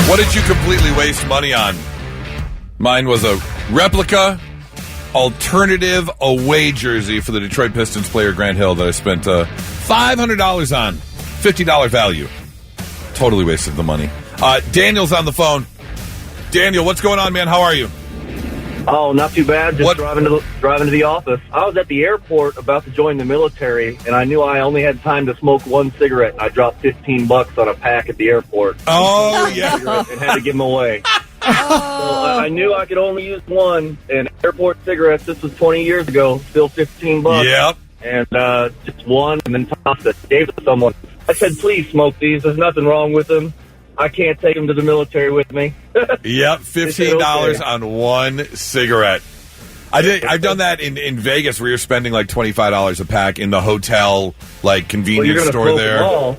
B: What did you completely waste money on? Mine was a replica alternative away jersey for the Detroit Pistons player Grant Hill that I spent $500 on. $50 value. Totally wasted the money. Daniel's on the phone. Daniel, what's going on, man? How are you?
M: Oh, not too bad. Just driving to the office. I was at the airport about to join the military, and I knew I only had time to smoke one cigarette, and I dropped $15 on a pack at the airport.
B: Oh, yeah.
M: And had to give them away. So I knew I could only use one, and airport cigarettes, this was 20 years ago, still $15.
B: Yep.
M: And just one, and then tossed it. Gave it to someone. I said, please smoke these. There's nothing wrong with them. I can't take them to the military with me.
B: Yep, $15 on one cigarette. I've done that in Vegas where you're spending like $25 a pack in the hotel, like convenience store there.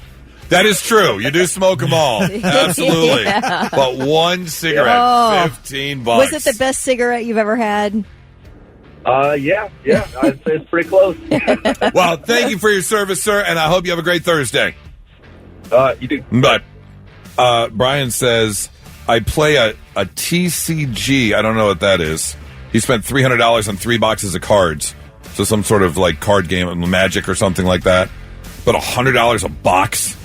B: That is true. You do smoke them all. Absolutely. Yeah. But one cigarette, $15.
C: Was it the best cigarette you've ever had?
M: Yeah. I'd say it's pretty close.
B: Well, thank you for your service, sir, and I hope you have a great Thursday.
M: You do.
B: But Brian says, I play a TCG. I don't know what that is. He spent $300 on 3 boxes of cards. So some sort of like card game, Magic or something like that. But $100 a box?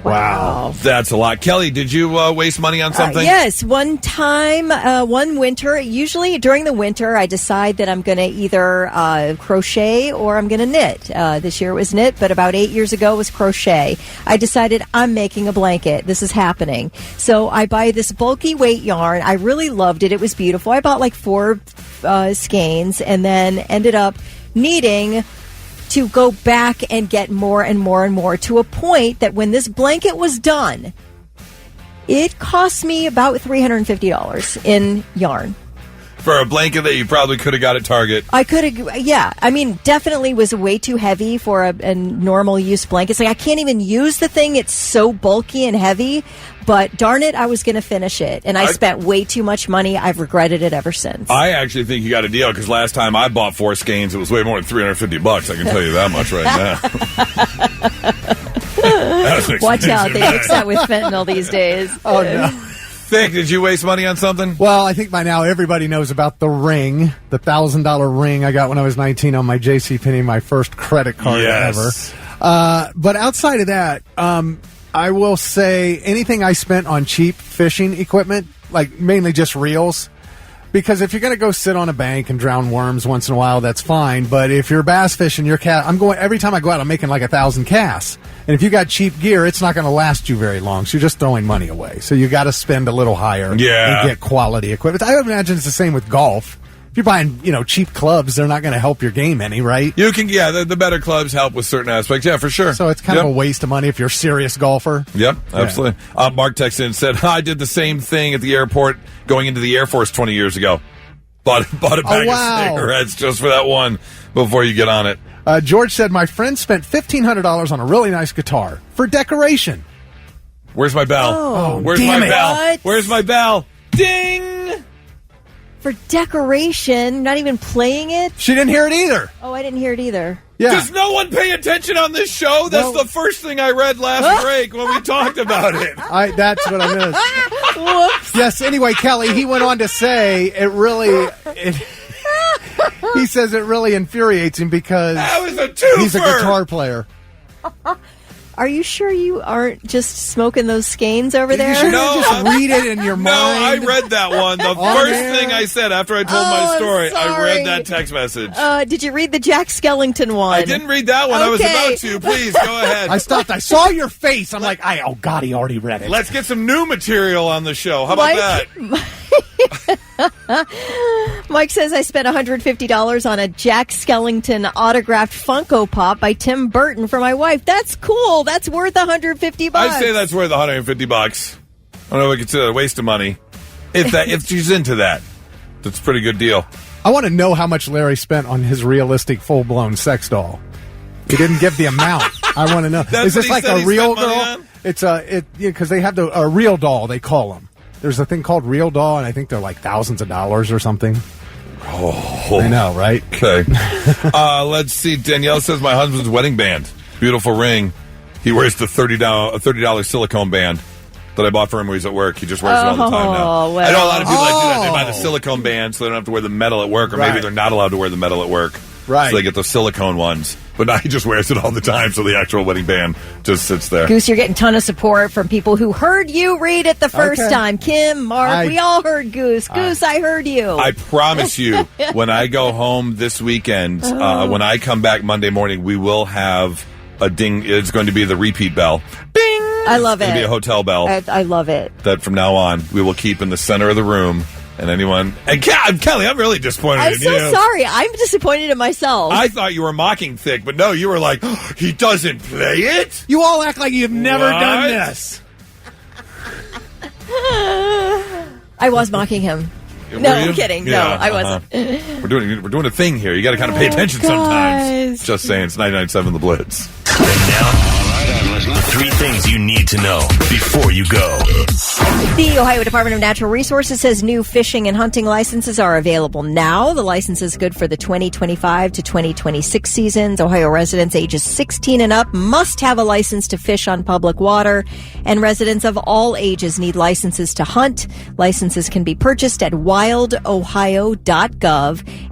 C: Wow.
B: That's a lot. Kelly, did you waste money on something?
C: Yes. One time, one winter, usually during the winter, I decide that I'm going to either crochet or I'm going to knit. This year it was knit, but about 8 years ago it was crochet. I decided I'm making a blanket. This is happening. So I buy this bulky weight yarn. I really loved it. It was beautiful. I bought like 4 skeins and then ended up needing to go back and get more and more and more to a point that when this blanket was done, it cost me about $350 in yarn.
B: For a blanket that you probably could have got at Target.
C: I could have, yeah. I mean, definitely was way too heavy for a normal use blanket. It's like I can't even use the thing. It's so bulky and heavy. But darn it, I was going to finish it. And I spent way too much money. I've regretted it ever since.
B: I actually think you got a deal because last time I bought 4 skeins, it was way more than $350. I can tell you that much right now.
C: Watch out. They mix that with fentanyl these days.
D: Oh, no.
B: Vic, did you waste money on something?
D: Well, I think by now everybody knows about the ring, the $1,000 ring I got when I was 19 on my JCPenney, my first credit card ever. But outside of that, I will say anything I spent on cheap fishing equipment, like mainly just reels, because if you're going to go sit on a bank and drown worms once in a while, that's fine. But if you're bass fishing, every time I go out, I'm making like 1,000 casts. And if you got cheap gear, it's not going to last you very long. So you're just throwing money away. So you got to spend a little higher and get quality equipment. I would imagine it's the same with golf. If you're buying, cheap clubs, they're not going to help your game any, right?
B: You can, the better clubs help with certain aspects. Yeah, for sure.
D: So it's kind of a waste of money if you're a serious golfer.
B: Yep, absolutely. Yeah. Mark texted in and said, I did the same thing at the airport going into the Air Force 20 years ago. Bought a bag of cigarettes just for that one before you get on it.
D: George said, my friend spent $1,500 on a really nice guitar for decoration.
B: Where's my bell?
C: Oh,
B: where's my bell? What? Where's my bell? Ding!
C: For decoration, not even playing it?
D: She didn't hear it either.
C: Oh, I didn't hear it either.
D: Yeah.
B: Does no one pay attention on this show? That's the first thing I read last break when we talked about it.
D: That's what I missed.
C: Whoops.
D: Yes, anyway, Kelly, he went on to say he says it really infuriates him because
B: that was a twofer.
D: He's a guitar player.
C: Are you sure you aren't just smoking those skeins over there?
D: You should just read it in your mind.
B: No, I read that one. The first thing I said after I told my story, I read that text message.
C: Did you read the Jack Skellington one?
B: I didn't read that one. Okay. I was about to. Please, go ahead.
D: I stopped. I saw your face. I'm like, oh, God, he already read it.
B: Let's get some new material on the show. How about that?
C: Mike says I spent $150 on a Jack Skellington autographed Funko Pop by Tim Burton for my wife. That's cool. That's worth $150.
B: I say that's worth $150. I don't know if we consider it a waste of money. If she's into that, that's a pretty good deal.
D: I want to know how much Larry spent on his realistic full-blown sex doll. He didn't give the amount. I want to know. Is this like a real girl? It's because they have a real doll, they call them. There's a thing called Real Doll, and I think they're like thousands of dollars or something.
B: Oh,
D: I know, right?
B: Okay. Let's see. Danielle says my husband's wedding band, beautiful ring. He wears the $30 silicone band that I bought for him when he's at work. He just wears it all the time now. Well. I know a lot of people that do that. They buy the silicone band so they don't have to wear the metal at work, or maybe they're not allowed to wear the metal at work.
D: Right.
B: So they get those silicone ones. But now he just wears it all the time, so the actual wedding band just sits there.
C: Goose, you're getting a ton of support from people who heard you read it the first time. Kim, Mark, we all heard Goose. Goose, I heard you.
B: I promise you, when I go home this weekend, when I come back Monday morning, we will have a ding. It's going to be the repeat bell. Ding!
C: I love it.
B: It's going to be a hotel bell.
C: I love it.
B: That from now on, we will keep in the center of the room. And Kelly, I'm really disappointed in you.
C: I'm so sorry. I'm disappointed in myself.
B: I thought you were mocking Thick, but no, you were like, he doesn't play it?
D: You all act like you've never done this.
C: I was mocking him. No, I'm kidding. Yeah, no, I wasn't.
B: We're doing a thing here. You got to kind of pay attention sometimes. Just saying, it's 99.7 The Blitz.
A: And now, 3 things you need to know before you go.
C: The Ohio Department of Natural Resources says new fishing and hunting licenses are available now. The license is good for the 2025 to 2026 seasons. Ohio residents ages 16 and up must have a license to fish on public water, and residents of all ages need licenses to hunt. Licenses can be purchased at wildohio.gov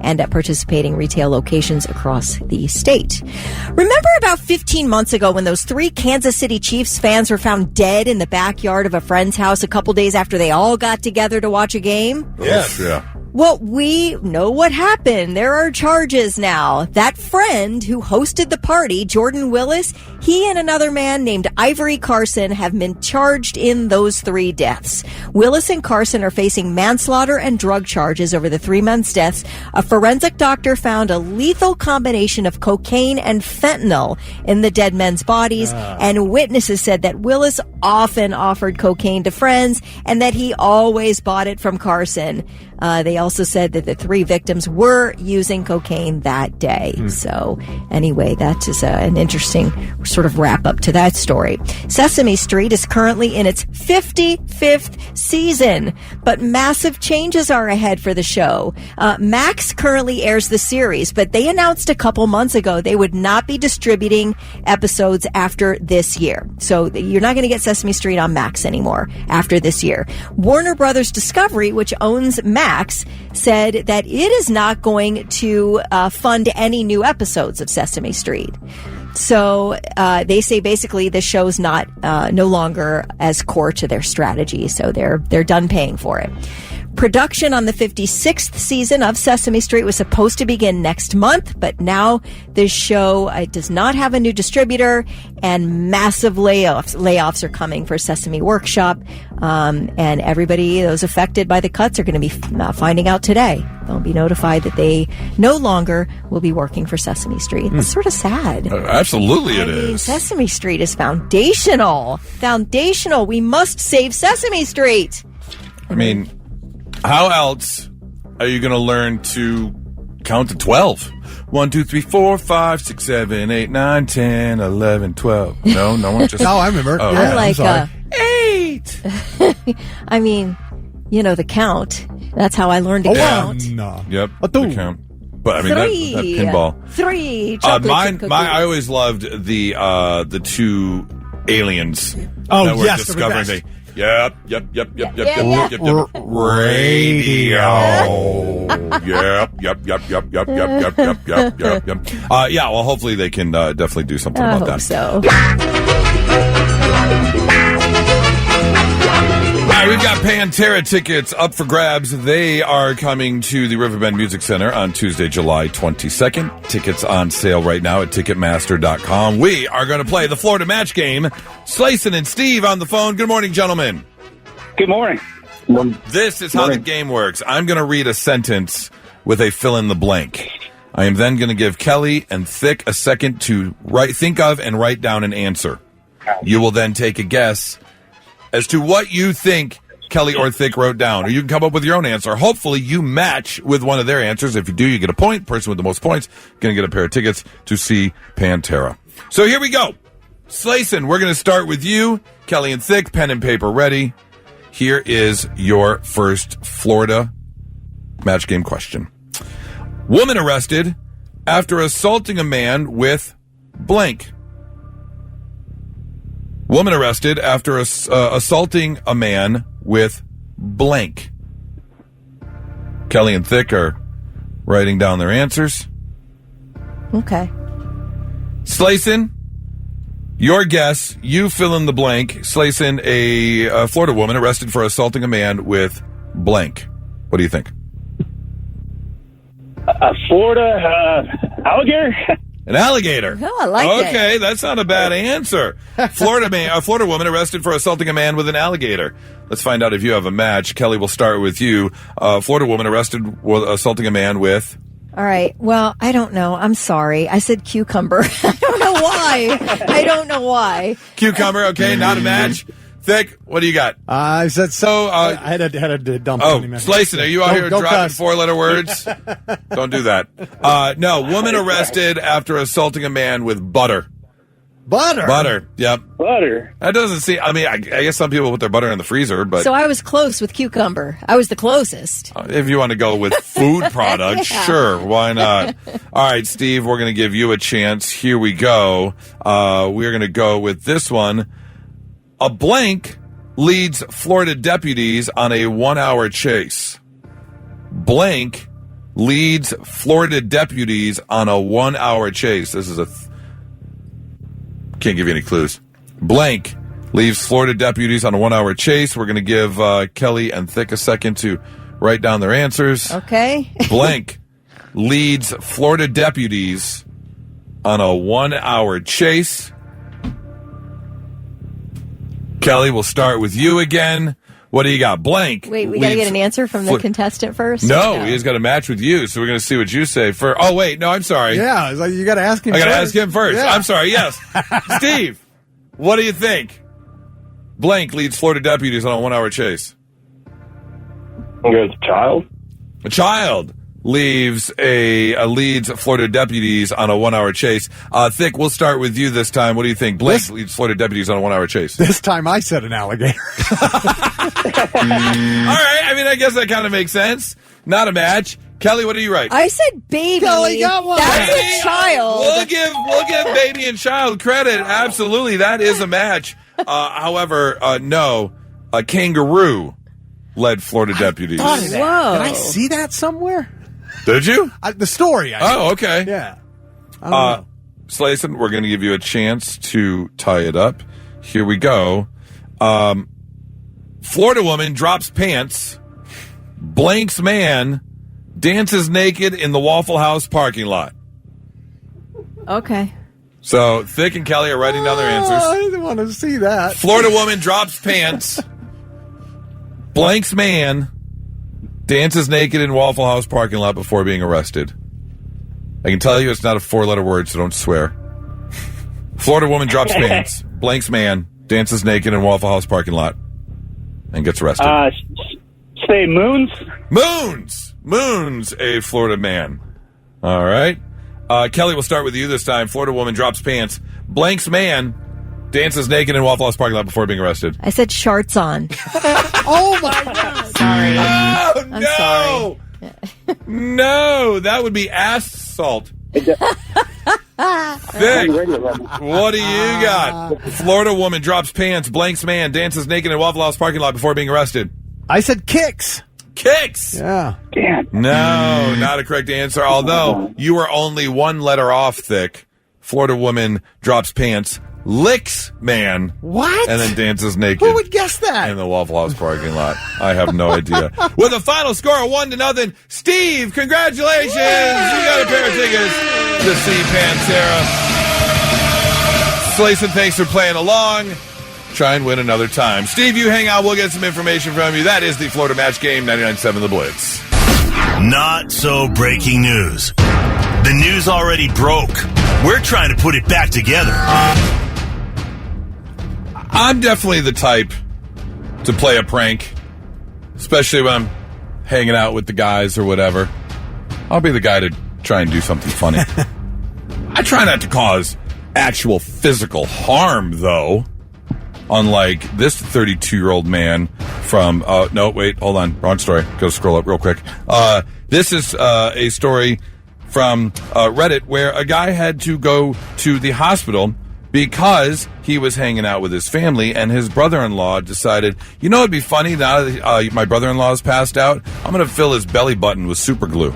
C: and at participating retail locations across the state. Remember about 15 months ago when those 3 Kansas City Chiefs fans were found dead in the backyard of a friend's house a couple days after they all got together to watch a game?
B: Yes. Yeah.
C: Well, we know what happened. There are charges now. That friend who hosted the party, Jordan Willis, he and another man named Ivory Carson have been charged in those 3 deaths. Willis and Carson are facing manslaughter and drug charges over the 3 men's deaths. A forensic doctor found a lethal combination of cocaine and fentanyl in the dead men's bodies, and witnesses said that Willis often offered cocaine to friends and that he always bought it from Carson. They also said that the 3 victims were using cocaine that day. So anyway, that is an interesting sort of wrap up to that story. Sesame Street is currently in its 55th season, but massive changes are ahead for the show. Max currently airs the series, but they announced a couple months ago they would not be distributing episodes after this year. So you're not going to get Sesame Street on Max anymore after this year. Warner Brothers Discovery, which owns Max, said that it is not going to fund any new episodes of Sesame Street. So they say basically the show's not no longer as core to their strategy. So they're done paying for it. Production on the 56th season of Sesame Street was supposed to begin next month, but now this show does not have a new distributor, and massive layoffs are coming for Sesame Workshop, and everybody, those affected by the cuts, are going to be finding out today. They'll be notified that they no longer will be working for Sesame Street. It's sort of sad.
B: Absolutely it is.
C: Sesame Street is foundational. Foundational. We must save Sesame Street.
B: I mean, how else are you going to learn to count to 12? 1, 2, 3, 4, 5, 6, 7, 8, 9, 10, 11, 12. No one just...
D: No, I remember.
B: Oh,
C: I like
B: 8.
C: I mean, the count. That's how I learned to count.
D: No.
B: Yep, the count. But I mean, that pinball.
C: 3 chocolate chip
B: I always loved the 2 aliens that were discovering. Yep. Radio. Yep. Well, hopefully they can definitely do something about that.
C: So.
B: All right, we've got Pantera tickets up for grabs. They are coming to the Riverbend Music Center on Tuesday, July 22nd. Tickets on sale right now at Ticketmaster.com. We are going to play the Florida Match Game. Slayson and Steve on the phone. Good morning, gentlemen.
E: Good morning.
B: This is how the game works. I'm going to read a sentence with a fill in the blank. I am then going to give Kelly and Thick a second to think of and write down an answer. You will then take a guess as to what you think Kelly or Thick wrote down. Or you can come up with your own answer. Hopefully you match with one of their answers. If you do, you get a point. Person with the most points going to get a pair of tickets to see Pantera. So here we go. Slayson, we're going to start with you. Kelly and Thick, pen and paper ready. Here is your first Florida match game question. Woman arrested after assaulting a man with blank. Woman arrested after assaulting a man with blank. Kelly and Thick are writing down their answers.
C: Okay.
B: Slayson, your guess, you fill in the blank. Slayson, a Florida woman arrested for assaulting a man with blank. What do you think?
E: Florida alligator?
B: An alligator.
C: Oh, I like it.
B: Okay, that's not a bad answer. A Florida woman arrested for assaulting a man with an alligator. Let's find out if you have a match. Kelly, we'll start with you. Florida woman arrested with assaulting a man with...
C: All right. Well, I don't know. I'm sorry. I said cucumber. I don't know why.
B: Cucumber, okay, not a match. Thick, what do you got?
D: I said so. I had to dump.
B: Slayson, are you out here dropping
D: cuss.
B: 4-letter words? Don't do that. No, woman arrested after assaulting a man with butter. Butter, yep.
E: Butter.
B: That doesn't seem, I mean, I guess some people put their butter in the freezer, but...
C: So I was close with cucumber. I was the closest.
B: If you want to go with food products, sure, why not? All right, Steve, we're going to give you a chance. Here we go. We're going to go with this one. A blank leads Florida deputies on a 1-hour chase. Blank leads Florida deputies on a 1-hour chase. This is can't give you any clues. Blank leaves Florida deputies on a 1-hour chase. We're going to give Kelly and Thick a second to write down their answers.
C: Okay.
B: Blank leads Florida deputies on a 1-hour chase. Kelly, we'll start with you again. What do you got? Blank.
C: Wait, we got to get an answer from the contestant first?
B: No, he has got a match with you, so we're going to see what you say. Oh, wait, no, I'm sorry.
D: Yeah, it's like you got to ask him
B: I got to
D: first.
B: ask him first.
D: Yeah.
B: I'm sorry, yes. Steve, what do you think? Blank leads Florida deputies on a 1-hour chase.
M: I'm going to go with child.
B: A child leads Florida deputies on a 1-hour chase. Thick, we'll start with you this time. What do you think? Blake leads Florida deputies on a 1-hour chase.
D: This time I said an alligator.
B: All right. I mean, I guess that kind of makes sense. Not a match. Kelly, what do you write?
C: I said baby.
D: Kelly got one.
C: That's a child.
B: We'll give baby and child credit. Absolutely. That is a match. However, no, a kangaroo led Florida deputies.
D: Whoa.
C: Did
D: I see that somewhere?
B: Did you?
D: The story.
B: Okay.
D: Yeah.
B: Slayson, we're going to give you a chance to tie it up. Here we go. Florida woman drops pants, blanks man, dances naked in the Waffle House parking lot.
C: Okay.
B: So, Thick and Kelly are writing down their answers.
D: I didn't want to see that.
B: Florida woman drops pants, blanks man, dances naked in Waffle House parking lot before being arrested. I can tell you it's not a 4-letter word, so don't swear. Florida woman drops pants, blanks man, dances naked in Waffle House parking lot, and gets arrested.
E: Say Moons?
B: Moons, a Florida man. All right. Kelly, we'll start with you this time. Florida woman drops pants, blanks man, dances naked in Waffle House parking lot before being arrested.
C: I said shorts on.
D: Oh, my God.
C: Sorry.
B: Oh,
C: I'm
B: no.
C: sorry.
B: No, that would be assault. Thick, what do you got? Florida woman drops pants, blanks man, dances naked in Waffle House parking lot before being arrested.
D: I said kicks.
B: Kicks.
D: Yeah.
E: Damn.
B: No, not a correct answer, although you were only 1 letter off, Thick. Florida woman drops pants, licks man.
D: What?
B: And then dances naked.
D: Who would guess that?
B: In the Waffle House parking lot. I have no idea. With a final score of 1-0, Steve, congratulations! You got a pair of tickets to see Pantera. Slayson, thanks for playing along. Try and win another time. Steve, you hang out. We'll get some information from you. That is the Florida Match Game, 99.7 The Blitz.
A: Not so breaking news. The news already broke. We're trying to put it back together.
B: I'm definitely the type to play a prank, especially when I'm hanging out with the guys or whatever. I'll be the guy to try and do something funny. I try not to cause actual physical harm, though. Unlike this 32-year-old man from, no, wait, hold on. Wrong story. Go scroll up real quick. This is a story from Reddit where a guy had to go to the hospital because he was hanging out with his family, and his brother-in-law decided, you know, it'd be funny now that my brother-in-law is passed out, I'm going to fill his belly button with super glue.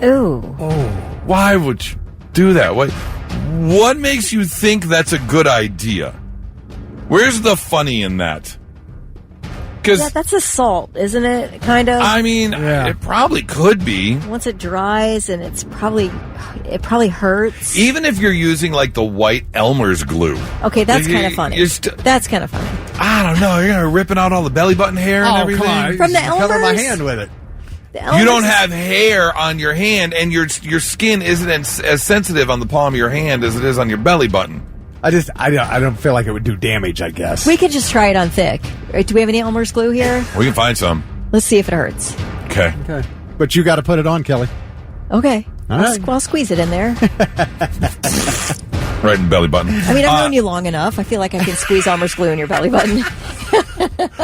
C: Ooh.
B: Oh. Why would you do that? What makes you think that's a good idea? Where's the funny in that?
C: Yeah, that's assault, isn't it? Kind of.
B: I mean, It probably could be.
C: Once it dries, and it probably hurts.
B: Even if you're using like the white Elmer's glue.
C: Okay, that's kind of funny. That's kind of funny.
B: I don't know. You're gonna ripping out all the belly button hair and everything.
D: Come on.
C: From the Elmer's?
D: Cover my hand with it.
B: You don't have hair on your hand, and your skin isn't as sensitive on the palm of your hand as it is on your belly button.
D: I don't feel like it would do damage, I guess.
C: We could just try it on Thick. Do we have any Elmer's glue here?
B: We can find some.
C: Let's see if it hurts.
B: Okay.
D: But you got to put it on, Kelly.
C: Okay.
D: All right.
C: I'll squeeze it in there.
B: Right in the belly button.
C: I mean, I've known you long enough. I feel like I can squeeze Elmer's glue in your belly button.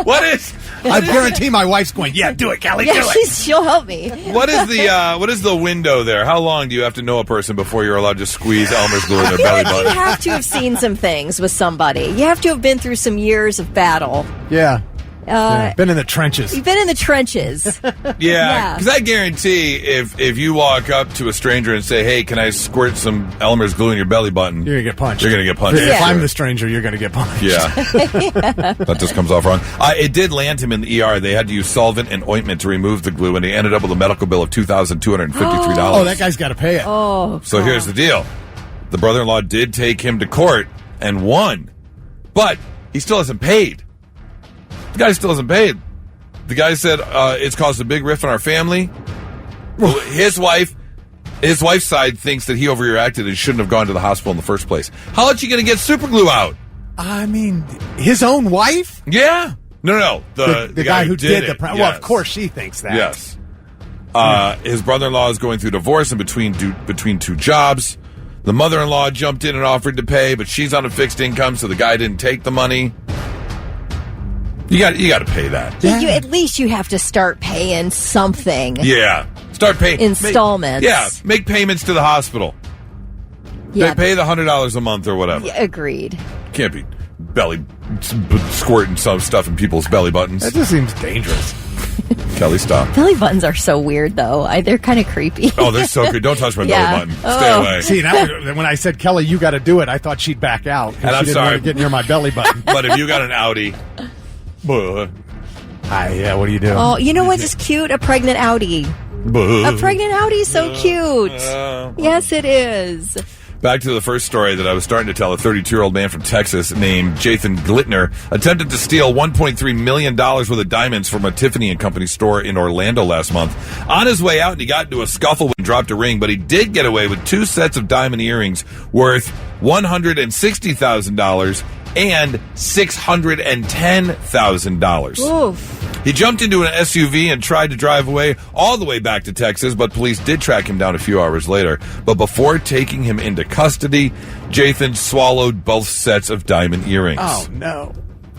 B: What is?
D: I guarantee my wife's going, yeah, do it, Kelly, do it.
C: She'll help me.
B: What is the window there? How long do you have to know a person before you're allowed to squeeze Elmer's glue in their belly button?
C: You have to have seen some things with somebody. You have to have been through some years of battle.
D: Yeah. Been in the trenches.
C: You've been in the trenches.
B: Yeah, because I guarantee if you walk up to a stranger and say, hey, can I squirt some Elmer's glue in your belly button?
D: You're going to get punched.
B: You're going to get punched.
D: If I'm the stranger, you're going to get punched.
B: Yeah. That just comes off wrong. It did land him in the ER. They had to use solvent and ointment to remove the glue, and he ended up with a medical bill of $2,253.
D: Oh, that guy's got to pay it.
C: Oh,
B: so here's the deal. The brother-in-law did take him to court and won, but he still hasn't paid. The guy still hasn't paid. The guy said it's caused a big rift in our family. His wife's side thinks that he overreacted and shouldn't have gone to the hospital in the first place. How else are you going to get super glue out?
D: I mean, his own wife?
B: Yeah. No. The
D: guy who did the
B: yes.
D: Well, of course she thinks that.
B: Yes. His brother-in-law is going through divorce and between two jobs. The mother-in-law jumped in and offered to pay, but she's on a fixed income, so the guy didn't take the money. You got to pay that.
C: Yeah. At least you have to start paying something.
B: Yeah. Start paying.
C: Installments.
B: Make payments to the hospital.
C: Yeah.
B: Pay the $100 a month or whatever.
C: Yeah, agreed.
B: Can't be squirting some stuff in people's belly buttons.
D: That just seems dangerous.
B: Kelly, stop.
C: Belly buttons are so weird, though. They're kind of creepy.
B: Oh, they're so good. Don't touch my belly button. Stay away.
D: See, now when I said, Kelly, you got to do it, I thought she'd back out.
B: And I'm
D: she didn't
B: sorry.
D: want to get near my belly button.
B: But if you got an Audi...
D: yeah, what do you do?
C: Oh, you know what's cute? A pregnant Audi. A pregnant Audi is so cute. Yes, it is.
B: Back to the first story that I was starting to tell. A 32-year-old man from Texas named Jathan Glittner attempted to steal $1.3 million worth of diamonds from a Tiffany & Company store in Orlando last month. On his way out, he got into a scuffle and dropped a ring, but he did get away with 2 sets of diamond earrings worth $160,000 and $610,000.
C: Oof.
B: He jumped into an SUV and tried to drive away all the way back to Texas, but police did track him down a few hours later. But before taking him into custody, Jathan swallowed both sets of diamond earrings.
D: Oh, no.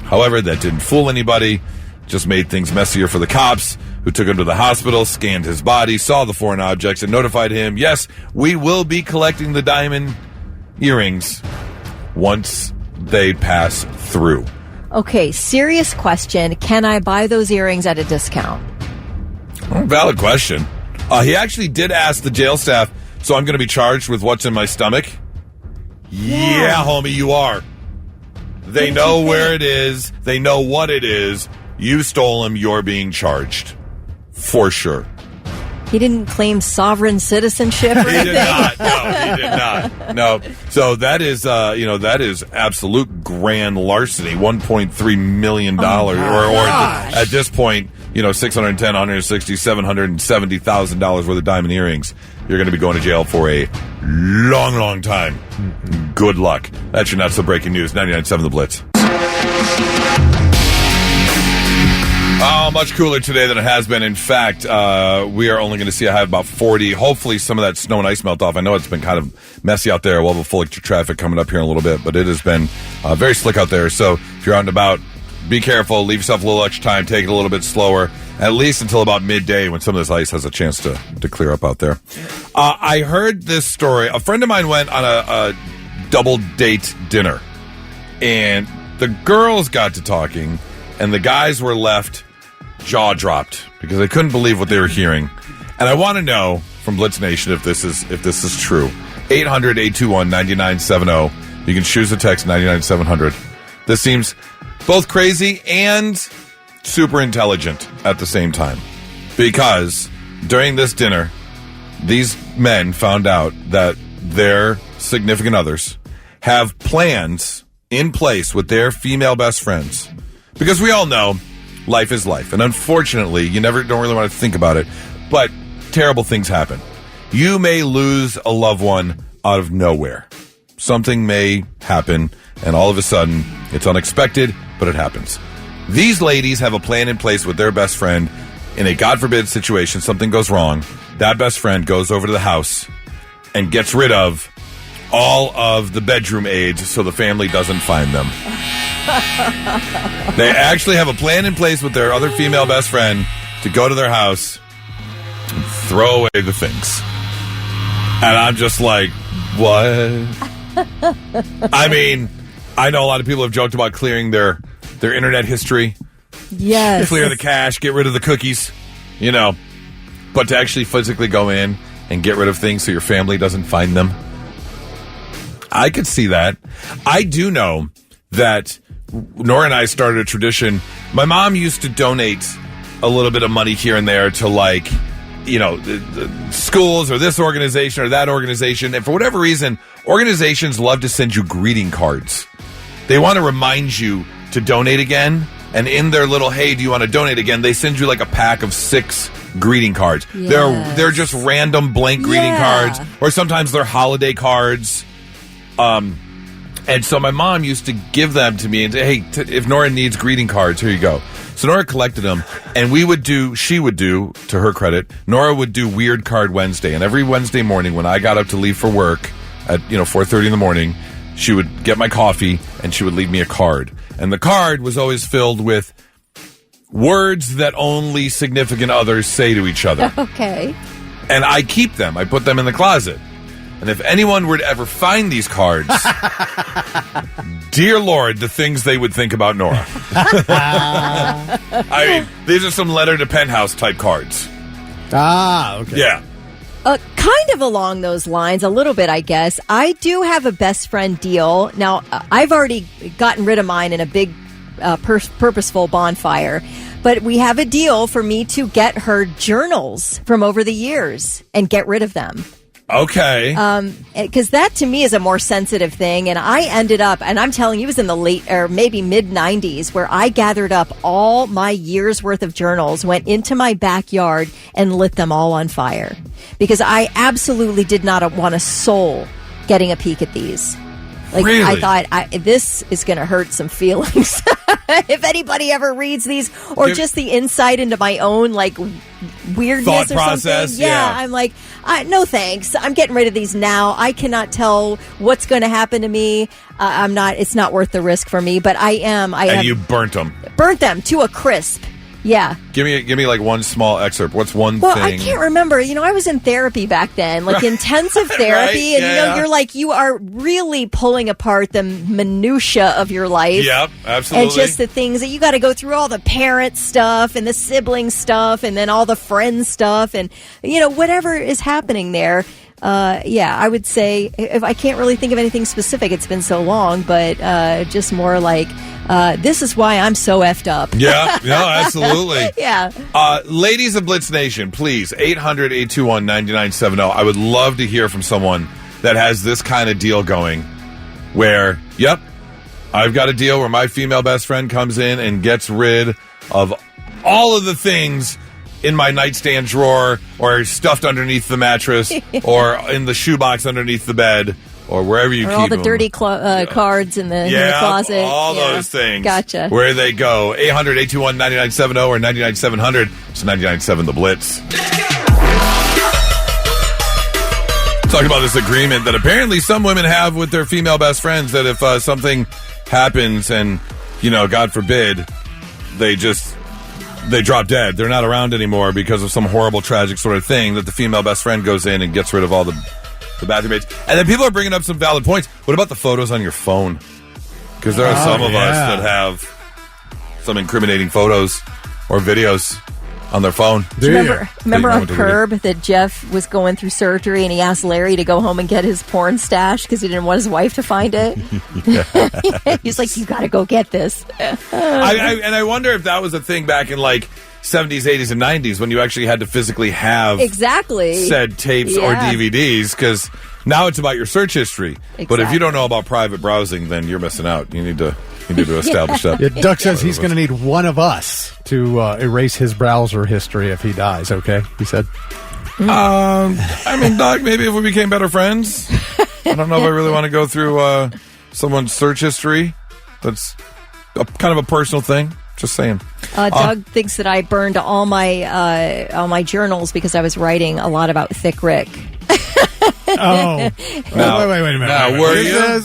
B: However, that didn't fool anybody, just made things messier for the cops, who took him to the hospital, scanned his body, saw the foreign objects, and notified him, yes, we will be collecting the diamond earrings once they pass through.
C: Okay, serious question. Can I buy those earrings at a discount?
B: Well, valid question. He actually did ask the jail staff, so I'm going to be charged with what's in my stomach? Yeah, homie, you are. They know where it is. They know what it is. You stole them. You're being charged. For sure.
C: He didn't claim sovereign citizenship or anything?
B: He did not. No, he did not. No. So that is, that is absolute grand larceny. $1.3 million. Or at this point, $610,000, $160,000, $770,000 worth of diamond earrings. You're going to be going to jail for a long, long time. Mm-hmm. Good luck. That's your not so breaking news. 99.7 The Blitz. Oh, much cooler today than it has been. In fact, we are only going to see a high of about 40. Hopefully some of that snow and ice melt off. I know it's been kind of messy out there. We'll have a full traffic coming up here in a little bit, but it has been very slick out there. So if you're out and about, be careful. Leave yourself a little extra time. Take it a little bit slower, at least until about midday when some of this ice has a chance to clear up out there. I heard this story. A friend of mine went on a double date dinner, and the girls got to talking, and the guys were left jaw dropped because they couldn't believe what they were hearing. And I want to know from Blitz Nation if this is true. 800-821-9970. You can choose the text 99700. This seems both crazy and super intelligent at the same time, because during this dinner, these men found out that their significant others have plans in place with their female best friends, because we all know life is life, and unfortunately, you don't really want to think about it, but terrible things happen. You may lose a loved one out of nowhere. Something may happen, and all of a sudden, it's unexpected, but it happens. These ladies have a plan in place with their best friend. In a God forbid situation, something goes wrong, that best friend goes over to the house and gets rid of all of the bedroom aids so the family doesn't find them. They actually have a plan in place with their other female best friend to go to their house and throw away the things. And I'm just like, what? I mean, I know a lot of people have joked about clearing their internet history.
C: Yes.
B: Clear the cache, get rid of the cookies, But to actually physically go in and get rid of things so your family doesn't find them, I could see that. I do know that Nora and I started a tradition. My mom used to donate a little bit of money here and there to the schools or this organization or that organization. And for whatever reason, organizations love to send you greeting cards. They want to remind you to donate again. And in their little, hey, do you want to donate again? They send you like a pack of 6 greeting cards. Yes. They're just random blank greeting cards, or sometimes they're holiday cards. And so my mom used to give them to me and say, hey, if Nora needs greeting cards, here you go. So Nora collected them, and she would do, to her credit, Nora would do Weird Card Wednesday. And every Wednesday morning when I got up to leave for work at 4:30 in the morning, she would get my coffee, and she would leave me a card. And the card was always filled with words that only significant others say to each other.
C: Okay.
B: And I keep them. I put them in the closet. And if anyone were to ever find these cards, dear Lord, the things they would think about Nora. I mean, these are some letter to penthouse type cards.
D: Okay.
B: Yeah.
C: Kind of along those lines, a little bit, I guess. I do have a best friend deal. Now, I've already gotten rid of mine in a big purposeful bonfire. But we have a deal for me to get her journals from over the years and get rid of them.
B: Okay.
C: Because that to me is a more sensitive thing. And I ended up, and I'm telling you, it was in the late or maybe mid 90s where I gathered up all my year's worth of journals, went into my backyard and lit them all on fire because I absolutely did not want a soul getting a peek at these. Like,
B: really?
C: I thought, this is going to hurt some feelings. If anybody ever reads these, or just the insight into my own, like, weirdness
B: thought
C: or
B: process,
C: something. Yeah, I'm like, no thanks. I'm getting rid of these now. I cannot tell what's going to happen to me. It's not worth the risk for me, but I am.
B: And you burnt them.
C: Burnt them to a crisp. Yeah.
B: Give me like one small excerpt. What's one thing?
C: Well, I can't remember. I was in therapy back then, like intensive therapy.
B: Right?
C: And, you're like, you are really pulling apart the minutia of your life.
B: Yep, absolutely.
C: And just the things that you got to go through, all the parent stuff and the sibling stuff and then all the friend stuff and, whatever is happening there. I would say if I can't really think of anything specific, it's been so long, but just more like this is why I'm so effed up.
B: Yeah, no, absolutely.
C: Yeah.
B: Ladies of Blitz Nation, please, 800-821-9970. I would love to hear from someone that has this kind of deal going where, yep, I've got a deal where my female best friend comes in and gets rid of all of the things in my nightstand drawer or stuffed underneath the mattress or in the shoebox underneath the bed or wherever you keep them.
C: All the dirty cards in the closet.
B: All those things.
C: Gotcha.
B: Where they go. 800-821-9970 or 99-700. It's 99.7 The Blitz. Talking about this agreement that apparently some women have with their female best friends that if something happens and, God forbid, they drop dead. They're not around anymore because of some horrible, tragic sort of thing that the female best friend goes in and gets rid of all the bathroom mates. And then people are bringing up some valid points. What about the photos on your phone? Because there are some of us that have some incriminating photos or videos on their phone.
C: Remember on Curb that Jeff was going through surgery and he asked Larry to go home and get his porn stash because he didn't want his wife to find it? He's like, you got to go get this.
B: I wonder if that was a thing back in like 70s, 80s, and 90s when you actually had to physically have said tapes or DVDs because now it's about your search history. Exactly. But if you don't know about private browsing, then you're missing out. You need to establish that.
D: Yeah, Duck says he's going to need one of us to erase his browser history if he dies, okay? He said.
B: Doc, maybe if we became better friends. I don't know if I really want to go through someone's search history. That's kind of a personal thing. Just saying.
C: Doug thinks that I burned all my journals because I was writing a lot about Thick Rick.
D: Oh. Wait a minute.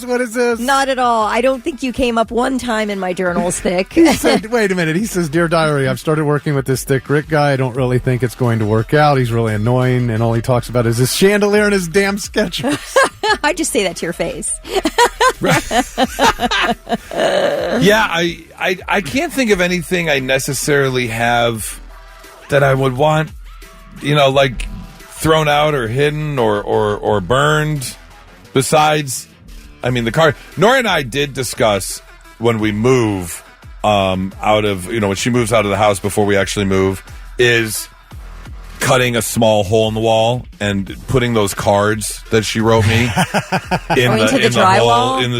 D: What is this?
C: Not at all. I don't think you came up one time in my journals, Thick.
D: He said, wait a minute. He says, Dear Diary, I've started working with this Thick Rick guy. I don't really think it's going to work out. He's really annoying, and all he talks about is his chandelier and his damn Skechers.
C: I just say that to your face.
B: Yeah, I can't think of anything I necessarily have that I would want, like thrown out or hidden or burned. Besides, the car. Nora and I did discuss when we move out of, when she moves out of the house before we actually move, is cutting a small hole in the wall and putting those cards that she wrote me in the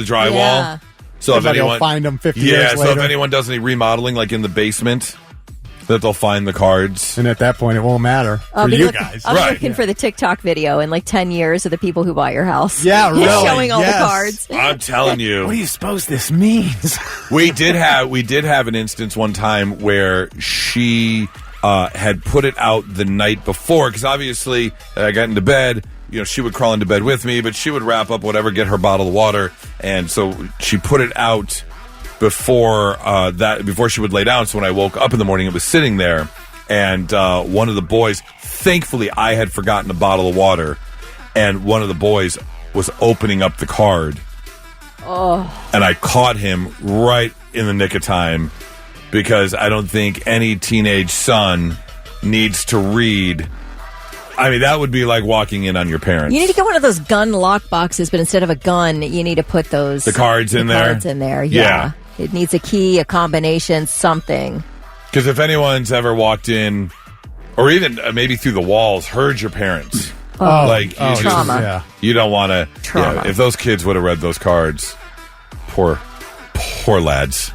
B: drywall.
D: Yeah.
B: So if anyone
D: find them 50 years later.
B: So if anyone does any remodeling, like in the basement, that they'll find the cards.
D: And at that point, it won't matter for you guys.
C: I'll be looking for the TikTok video in like 10 years of the people who bought your house.
D: Yeah, really.
C: Showing all the cards.
B: I'm telling you.
D: What do you suppose this means?
B: We did have an instance one time where she had put it out the night before, because obviously I got into bed. She would crawl into bed with me, but she would wrap up whatever, get her bottle of water, and so she put it out before she would lay down. So when I woke up in the morning, it was sitting there, and one of the boys, thankfully I had forgotten a bottle of water, and one of the boys was opening up the card.
C: Oh.
B: And I caught him right in the nick of time, because I don't think any teenage son needs to read. I mean, that would be like walking in on your parents.
C: You need to get one of those gun lock boxes, but instead of a gun, you need to put the
B: cards in there.
C: Cards in there, yeah. It needs a key, a combination, something.
B: Because if anyone's ever walked in, or even maybe through the walls, heard your parents,
C: trauma.
B: You don't want to.
C: Trauma.
B: If those kids would have read those cards, poor lads.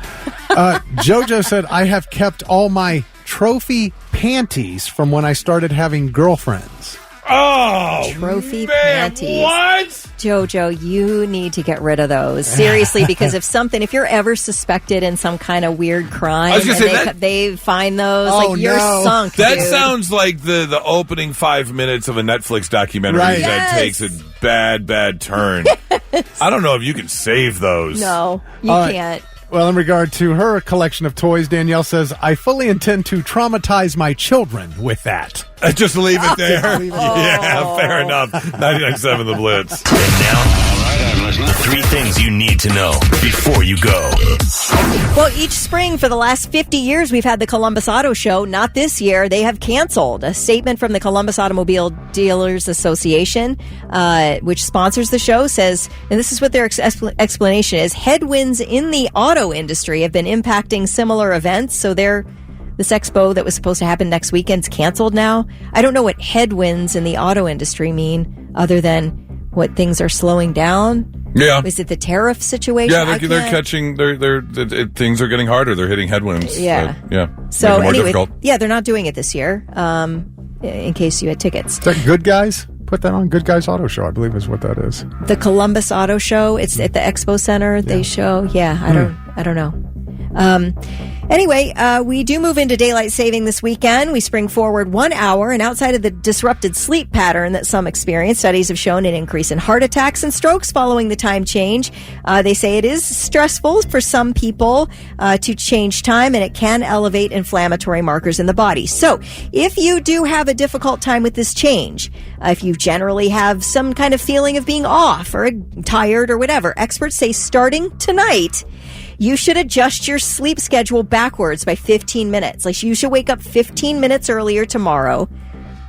D: JoJo said, I have kept all my trophy panties from when I started having girlfriends.
B: Oh,
C: trophy
B: man,
C: panties.
B: What?
C: JoJo, you need to get rid of those. Seriously, because if you're ever suspected in some kind of weird crime, they find those, you're sunk.
B: That
C: dude.
B: sounds like the opening 5 minutes of a Netflix documentary that takes a bad turn. I don't know if you can save those.
C: No, you can't.
D: Well, in regard to her collection of toys, Danielle says, I fully intend to traumatize my children with that.
B: Just leave it there. Yeah, fair enough. 99.7 The Blitz.
A: And now, 3 things you need to know before you go.
C: Well, each spring for the last 50 years, we've had the Columbus Auto Show. Not this year. They have canceled. A statement from the Columbus Automobile Dealers Association, which sponsors the show, says, and this is what their explanation is, headwinds in the auto industry have been impacting similar events. So this expo that was supposed to happen next weekend's canceled now. I don't know what headwinds in the auto industry mean, other than what things are slowing down.
B: Yeah.
C: Is it the tariff situation?
B: Yeah, they're catching. Things are getting harder. They're hitting headwinds.
C: Yeah. So anyway, they're not doing it this year. In case you had tickets.
D: Is that Good Guys? Put that on Good Guys Auto Show, I believe is what that is.
C: The Columbus Auto Show. It's at the Expo Center. They show. Yeah, I don't know. Anyway, we do move into daylight saving this weekend. We spring forward 1 hour, and outside of the disrupted sleep pattern that some experience, studies have shown an increase in heart attacks and strokes following the time change. They say it is stressful for some people to change time, and it can elevate inflammatory markers in the body. So if you do have a difficult time with this change, if you generally have some kind of feeling of being off or tired or whatever, experts say starting tonight, you should adjust your sleep schedule backwards by 15 minutes. Like, you should wake up 15 minutes earlier tomorrow,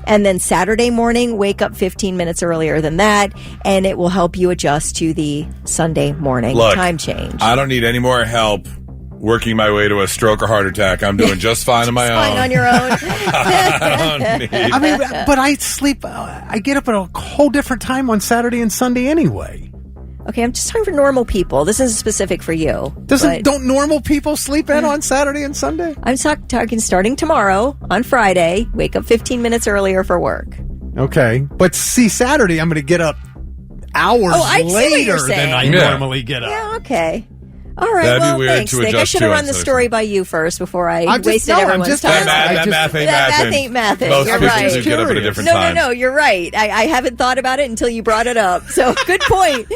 C: and then Saturday morning, wake up 15 minutes earlier than that, and it will help you adjust to the Sunday morning time change.
B: I don't need any more help working my way to a stroke or heart attack. I'm doing just fine on my own.
C: Fine on your own.
D: I mean, but I sleep, I get up at a whole different time on Saturday and Sunday anyway.
C: Okay, I'm just talking for normal people. This is specific for you.
D: Don't normal people sleep in on Saturday and Sunday?
C: I'm talking starting tomorrow on Friday. Wake up 15 minutes earlier for work.
D: Okay, but see, Saturday I'm going to get up hours later than I normally get up.
C: Yeah, okay. All right,
B: That'd be weird
C: thanks,
B: to
C: Nick. I
B: adjust
C: should have
B: to
C: run the story by you first before I wasted everyone's time.
B: That math ain't mathing.
C: Most
B: you're
C: people
B: right.
C: do
B: get up at a different time.
C: No, you're right. I haven't thought about it until you brought it up. So, good point.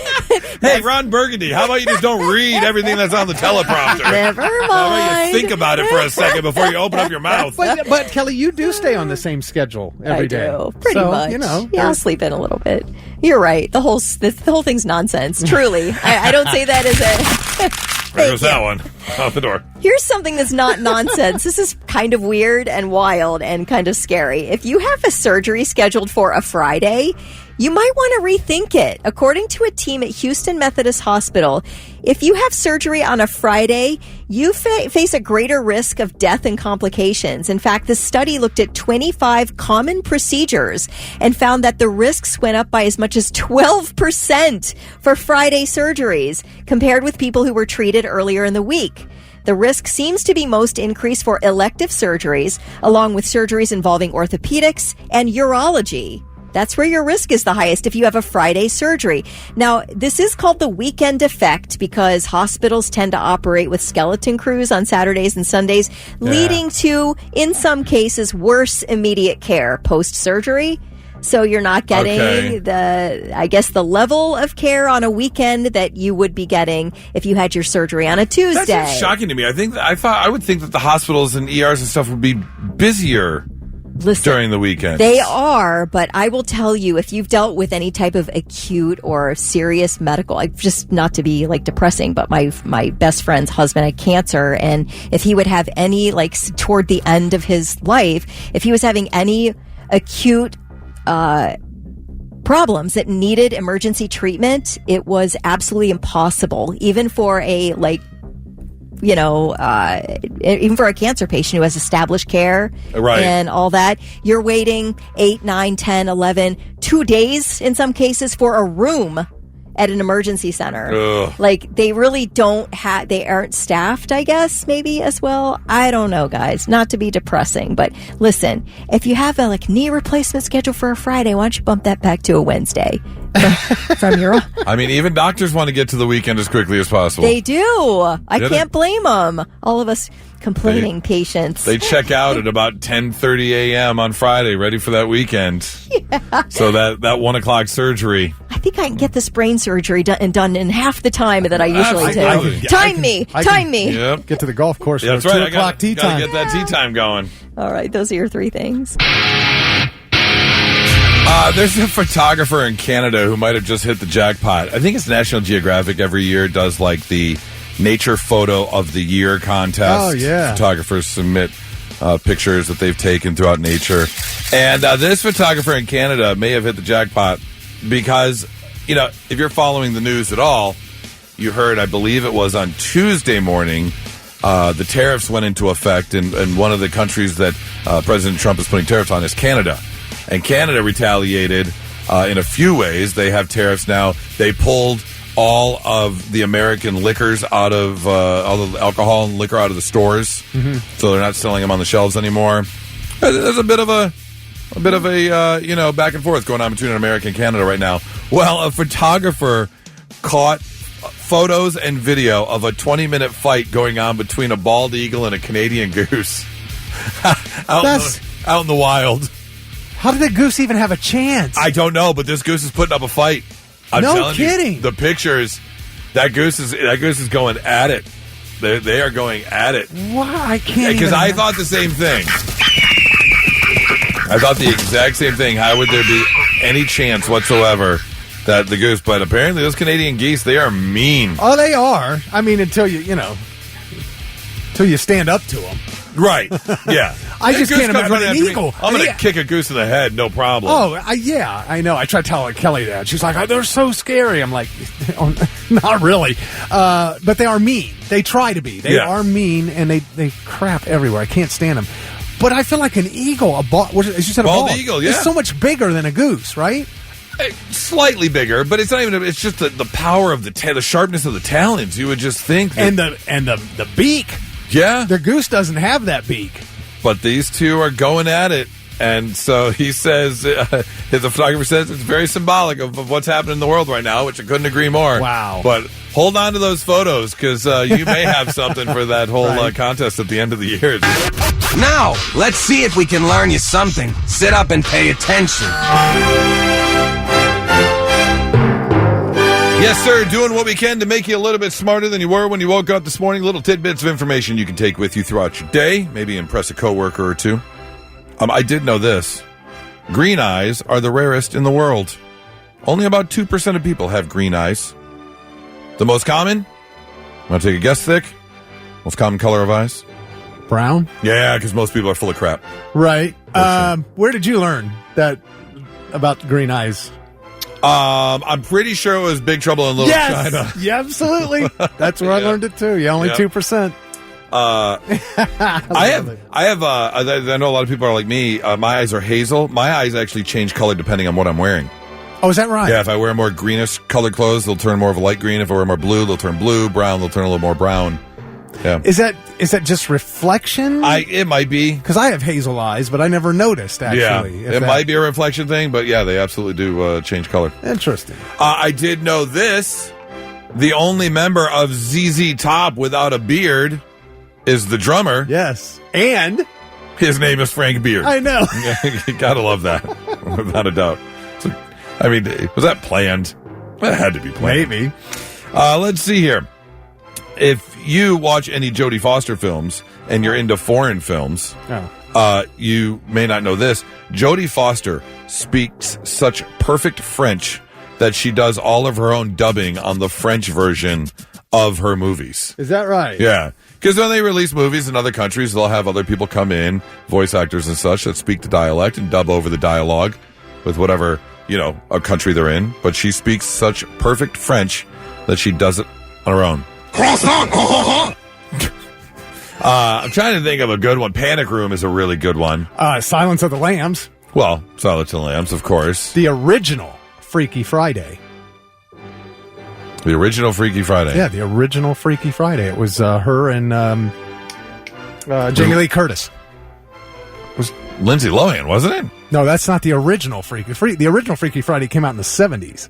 B: Hey, Ron Burgundy, how about you just don't read everything that's on the teleprompter?
C: Never mind.
B: How about you think about it for a second before you open up your mouth?
D: But Kelly, you do stay on the same schedule every day.
C: I do, pretty much. Yeah, I'll sleep in a little bit. You're right. The whole thing's nonsense. Truly, I don't say that as a.
B: There goes that one. Out the door.
C: Here's something that's not nonsense. This is kind of weird and wild and kind of scary. If you have a surgery scheduled for a Friday, you might want to rethink it. According to a team at Houston Methodist Hospital, if you have surgery on a Friday, you face a greater risk of death and complications. In fact, the study looked at 25 common procedures and found that the risks went up by as much as 12% for Friday surgeries compared with people who were treated earlier in the week. The risk seems to be most increased for elective surgeries, along with surgeries involving orthopedics and urology. That's where your risk is the highest if you have a Friday surgery. Now, this is called the weekend effect because hospitals tend to operate with skeleton crews on Saturdays and Sundays, leading to, in some cases, worse immediate care post-surgery. So you're not getting the level of care on a weekend that you would be getting if you had your surgery on a Tuesday.
B: That's shocking to me. I would think that the hospitals and ERs and stuff would be busier. During the weekend.
C: They are, but I will tell you, if you've dealt with any type of acute or serious medical, just not to be like depressing, but my best friend's husband had cancer, and if he would have any, like toward the end of his life, if he was having any acute problems that needed emergency treatment, it was absolutely impossible, even for even for a cancer patient who has established care and all that, you're waiting 8, 9, 10, 11, 2 days in some cases for a room at an emergency center.
B: Ugh.
C: Like, they really they aren't staffed, I guess, maybe as well. I don't know, guys. Not to be depressing, but listen, if you have a knee replacement scheduled for a Friday, why don't you bump that back to a Wednesday? From your
B: I mean, even doctors want to get to the weekend as quickly as possible.
C: They do. I can't blame them. All of us complaining patients.
B: They check out at about 10:30 a.m. on Friday, ready for that weekend. Yeah. So that 1 o'clock surgery.
C: I think I can get this brain surgery done in half the time that I usually do. Time me.
B: Yep.
D: Get to the golf course.
B: Yeah, that's
D: for
B: right.
D: 2 o'clock tea time.
B: Gotta get that tea time going.
C: All right, those are your 3 things.
B: There's a photographer in Canada who might have just hit the jackpot. I think it's National Geographic every year does the Nature Photo of the Year contest.
D: Oh, yeah.
B: Photographers submit pictures that they've taken throughout nature. And this photographer in Canada may have hit the jackpot because, if you're following the news at all, you heard, I believe it was on Tuesday morning, the tariffs went into effect, and one of the countries that President Trump is putting tariffs on is Canada. And Canada retaliated in a few ways. They have tariffs now. They pulled all of the American liquors out of all the alcohol and liquor out of the stores, so they're not selling them on the shelves anymore. There's a bit of a back and forth going on between America and Canada right now. Well, a photographer caught photos and video of a 20-minute fight going on between a bald eagle and a Canadian goose out in the wild.
D: How did that goose even have a chance?
B: I don't know, but this goose is putting up a fight. I'm telling
D: kidding.
B: You, the pictures, that goose is going at it. They are going at it.
D: Wow, I can't.
B: Because I thought the same thing. I thought the exact same thing. How would there be any chance whatsoever that the goose? But apparently, those Canadian geese, they are mean.
D: Oh, they are. I mean, until you stand up to them.
B: Right. Yeah.
D: I just can't imagine an eagle.
B: I'm going to kick a goose in the head, no problem.
D: Oh, I know. I tried telling Kelly that. She's like, they're so scary. I'm like, not really. But they are mean. They try to be. They are mean, and they crap everywhere. I can't stand them. But I feel like an eagle, as you said, a bald
B: eagle, yeah.
D: It's so much bigger than a goose, right?
B: Slightly bigger, but it's not even. It's just the power of the sharpness of the talons. You would just think,
D: and the beak.
B: Yeah,
D: the goose doesn't have that beak.
B: But these two are going at it, and so he says, the photographer says it's very symbolic of what's happening in the world right now, which I couldn't agree more.
D: Wow!
B: But hold on to those photos because you may have something for that whole contest at the end of the year.
N: Now, let's see if we can learn you something. Sit up and pay attention.
B: Yes, sir. Doing what we can to make you a little bit smarter than you were when you woke up this morning. Little tidbits of information you can take with you throughout your day. Maybe impress a coworker or two. I did know this. Green eyes are the rarest in the world. Only about 2% of people have green eyes. The most common? Want to take a guess, Thick? Most common color of eyes?
D: Brown?
B: Yeah, because most people are full of crap.
D: Right. Where did you learn that about green eyes?
B: I'm pretty sure it was Big Trouble in Little China.
D: Yeah, absolutely. That's where I learned it too. Yeah, only 2%.
B: I know a lot of people are like me. My eyes are hazel. My eyes actually change color depending on what I'm wearing.
D: Oh, is that right?
B: Yeah, if I wear more greenish colored clothes, they'll turn more of a light green. If I wear more blue, they'll turn blue. Brown, they'll turn a little more brown. Yeah.
D: Is that just reflection?
B: It might be.
D: Because I have hazel eyes, but I never noticed, actually.
B: Yeah, it might be a reflection thing, but yeah, they absolutely do change color.
D: Interesting.
B: I did know this. The only member of ZZ Top without a beard is the drummer.
D: Yes. And
B: his name is Frank Beard.
D: I know.
B: You gotta love that, without a doubt. So, I mean, was that planned? That had to be planned.
D: Maybe.
B: Let's see here. If you watch any Jodie Foster films and you're into foreign films, you may not know this. Jodie Foster speaks such perfect French that she does all of her own dubbing on the French version of her movies.
D: Is that right?
B: Yeah. Because when they release movies in other countries, they'll have other people come in, voice actors and such, that speak the dialect and dub over the dialogue with whatever, a country they're in. But she speaks such perfect French that she does it on her own. I'm trying to think of a good one. Panic Room is a really good one.
D: Silence of the Lambs.
B: Well, Silence of the Lambs, of course.
D: The original Freaky Friday.
B: The original Freaky Friday.
D: Yeah, the original Freaky Friday. It was her and Jamie Lee Curtis.
B: Was Lindsay Lohan, wasn't it?
D: No, that's not the original Freaky. The original Freaky Friday came out in the 70s.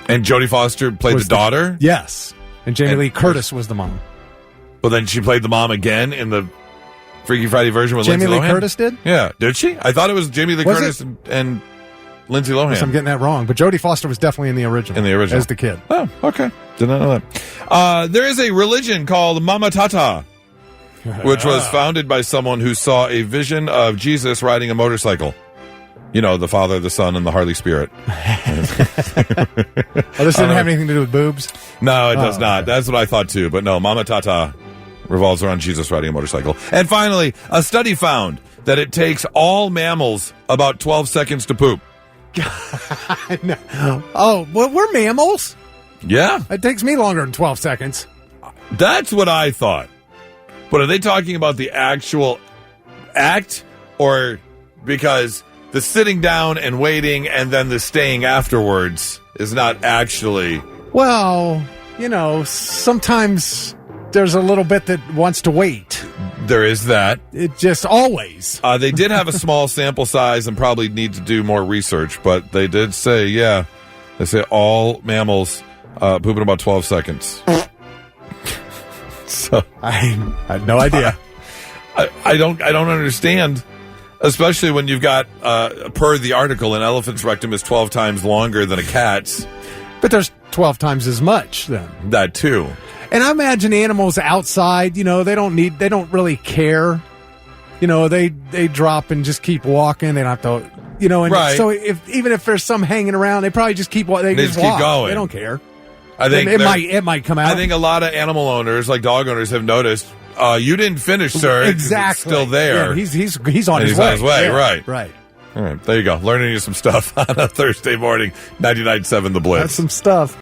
B: And Jodie Foster played the daughter?
D: Yes. And Jamie Lee Curtis was the mom.
B: Well, then she played the mom again in the Freaky Friday version with Lindsay Lohan?
D: Jamie Lee Curtis did?
B: Yeah. Did she? I thought it was Jamie Lee Curtis and Lindsay Lohan.
D: I'm getting that wrong. But Jodie Foster was definitely in the original.
B: In the original.
D: As the kid.
B: Oh, okay. Did not know that. There is a religion called Mama Tata, which was founded by someone who saw a vision of Jesus riding a motorcycle. The Father, the Son, and the Harley Spirit.
D: This didn't have anything to do with boobs?
B: No, it does not. Okay. That's what I thought too. But no, Mama Tata revolves around Jesus riding a motorcycle. And finally, a study found that it takes all mammals about 12 seconds to poop.
D: No. Oh, well, we're mammals?
B: Yeah.
D: It takes me longer than 12 seconds.
B: That's what I thought. But are they talking about the actual act, or because the sitting down and waiting and then the staying afterwards is not actually...
D: Well, sometimes there's a little bit that wants to wait.
B: There is that.
D: It just always.
B: They did have a small sample size and probably need to do more research, but they did say, they say all mammals poop in about 12 seconds. So
D: I had no idea.
B: I don't understand, especially when you've got, per the article, an elephant's rectum is 12 times longer than a cat's.
D: But there's 12 times as much then.
B: That too.
D: And I imagine animals outside, they don't really care. They drop and just keep walking. They don't have to,
B: right.
D: So even if there's some hanging around, they probably just keep walking. They just
B: keep going.
D: They don't care.
B: I think
D: it might come out.
B: I think a lot of animal owners, like dog owners, have noticed, you didn't finish, sir.
D: Exactly.
B: It's still there.
D: Yeah, he's on his way.
B: On his way,
D: yeah,
B: right.
D: Right.
B: All right, there you go. Learning you some stuff on a Thursday morning, 99.7 The Blitz.
D: That's some stuff.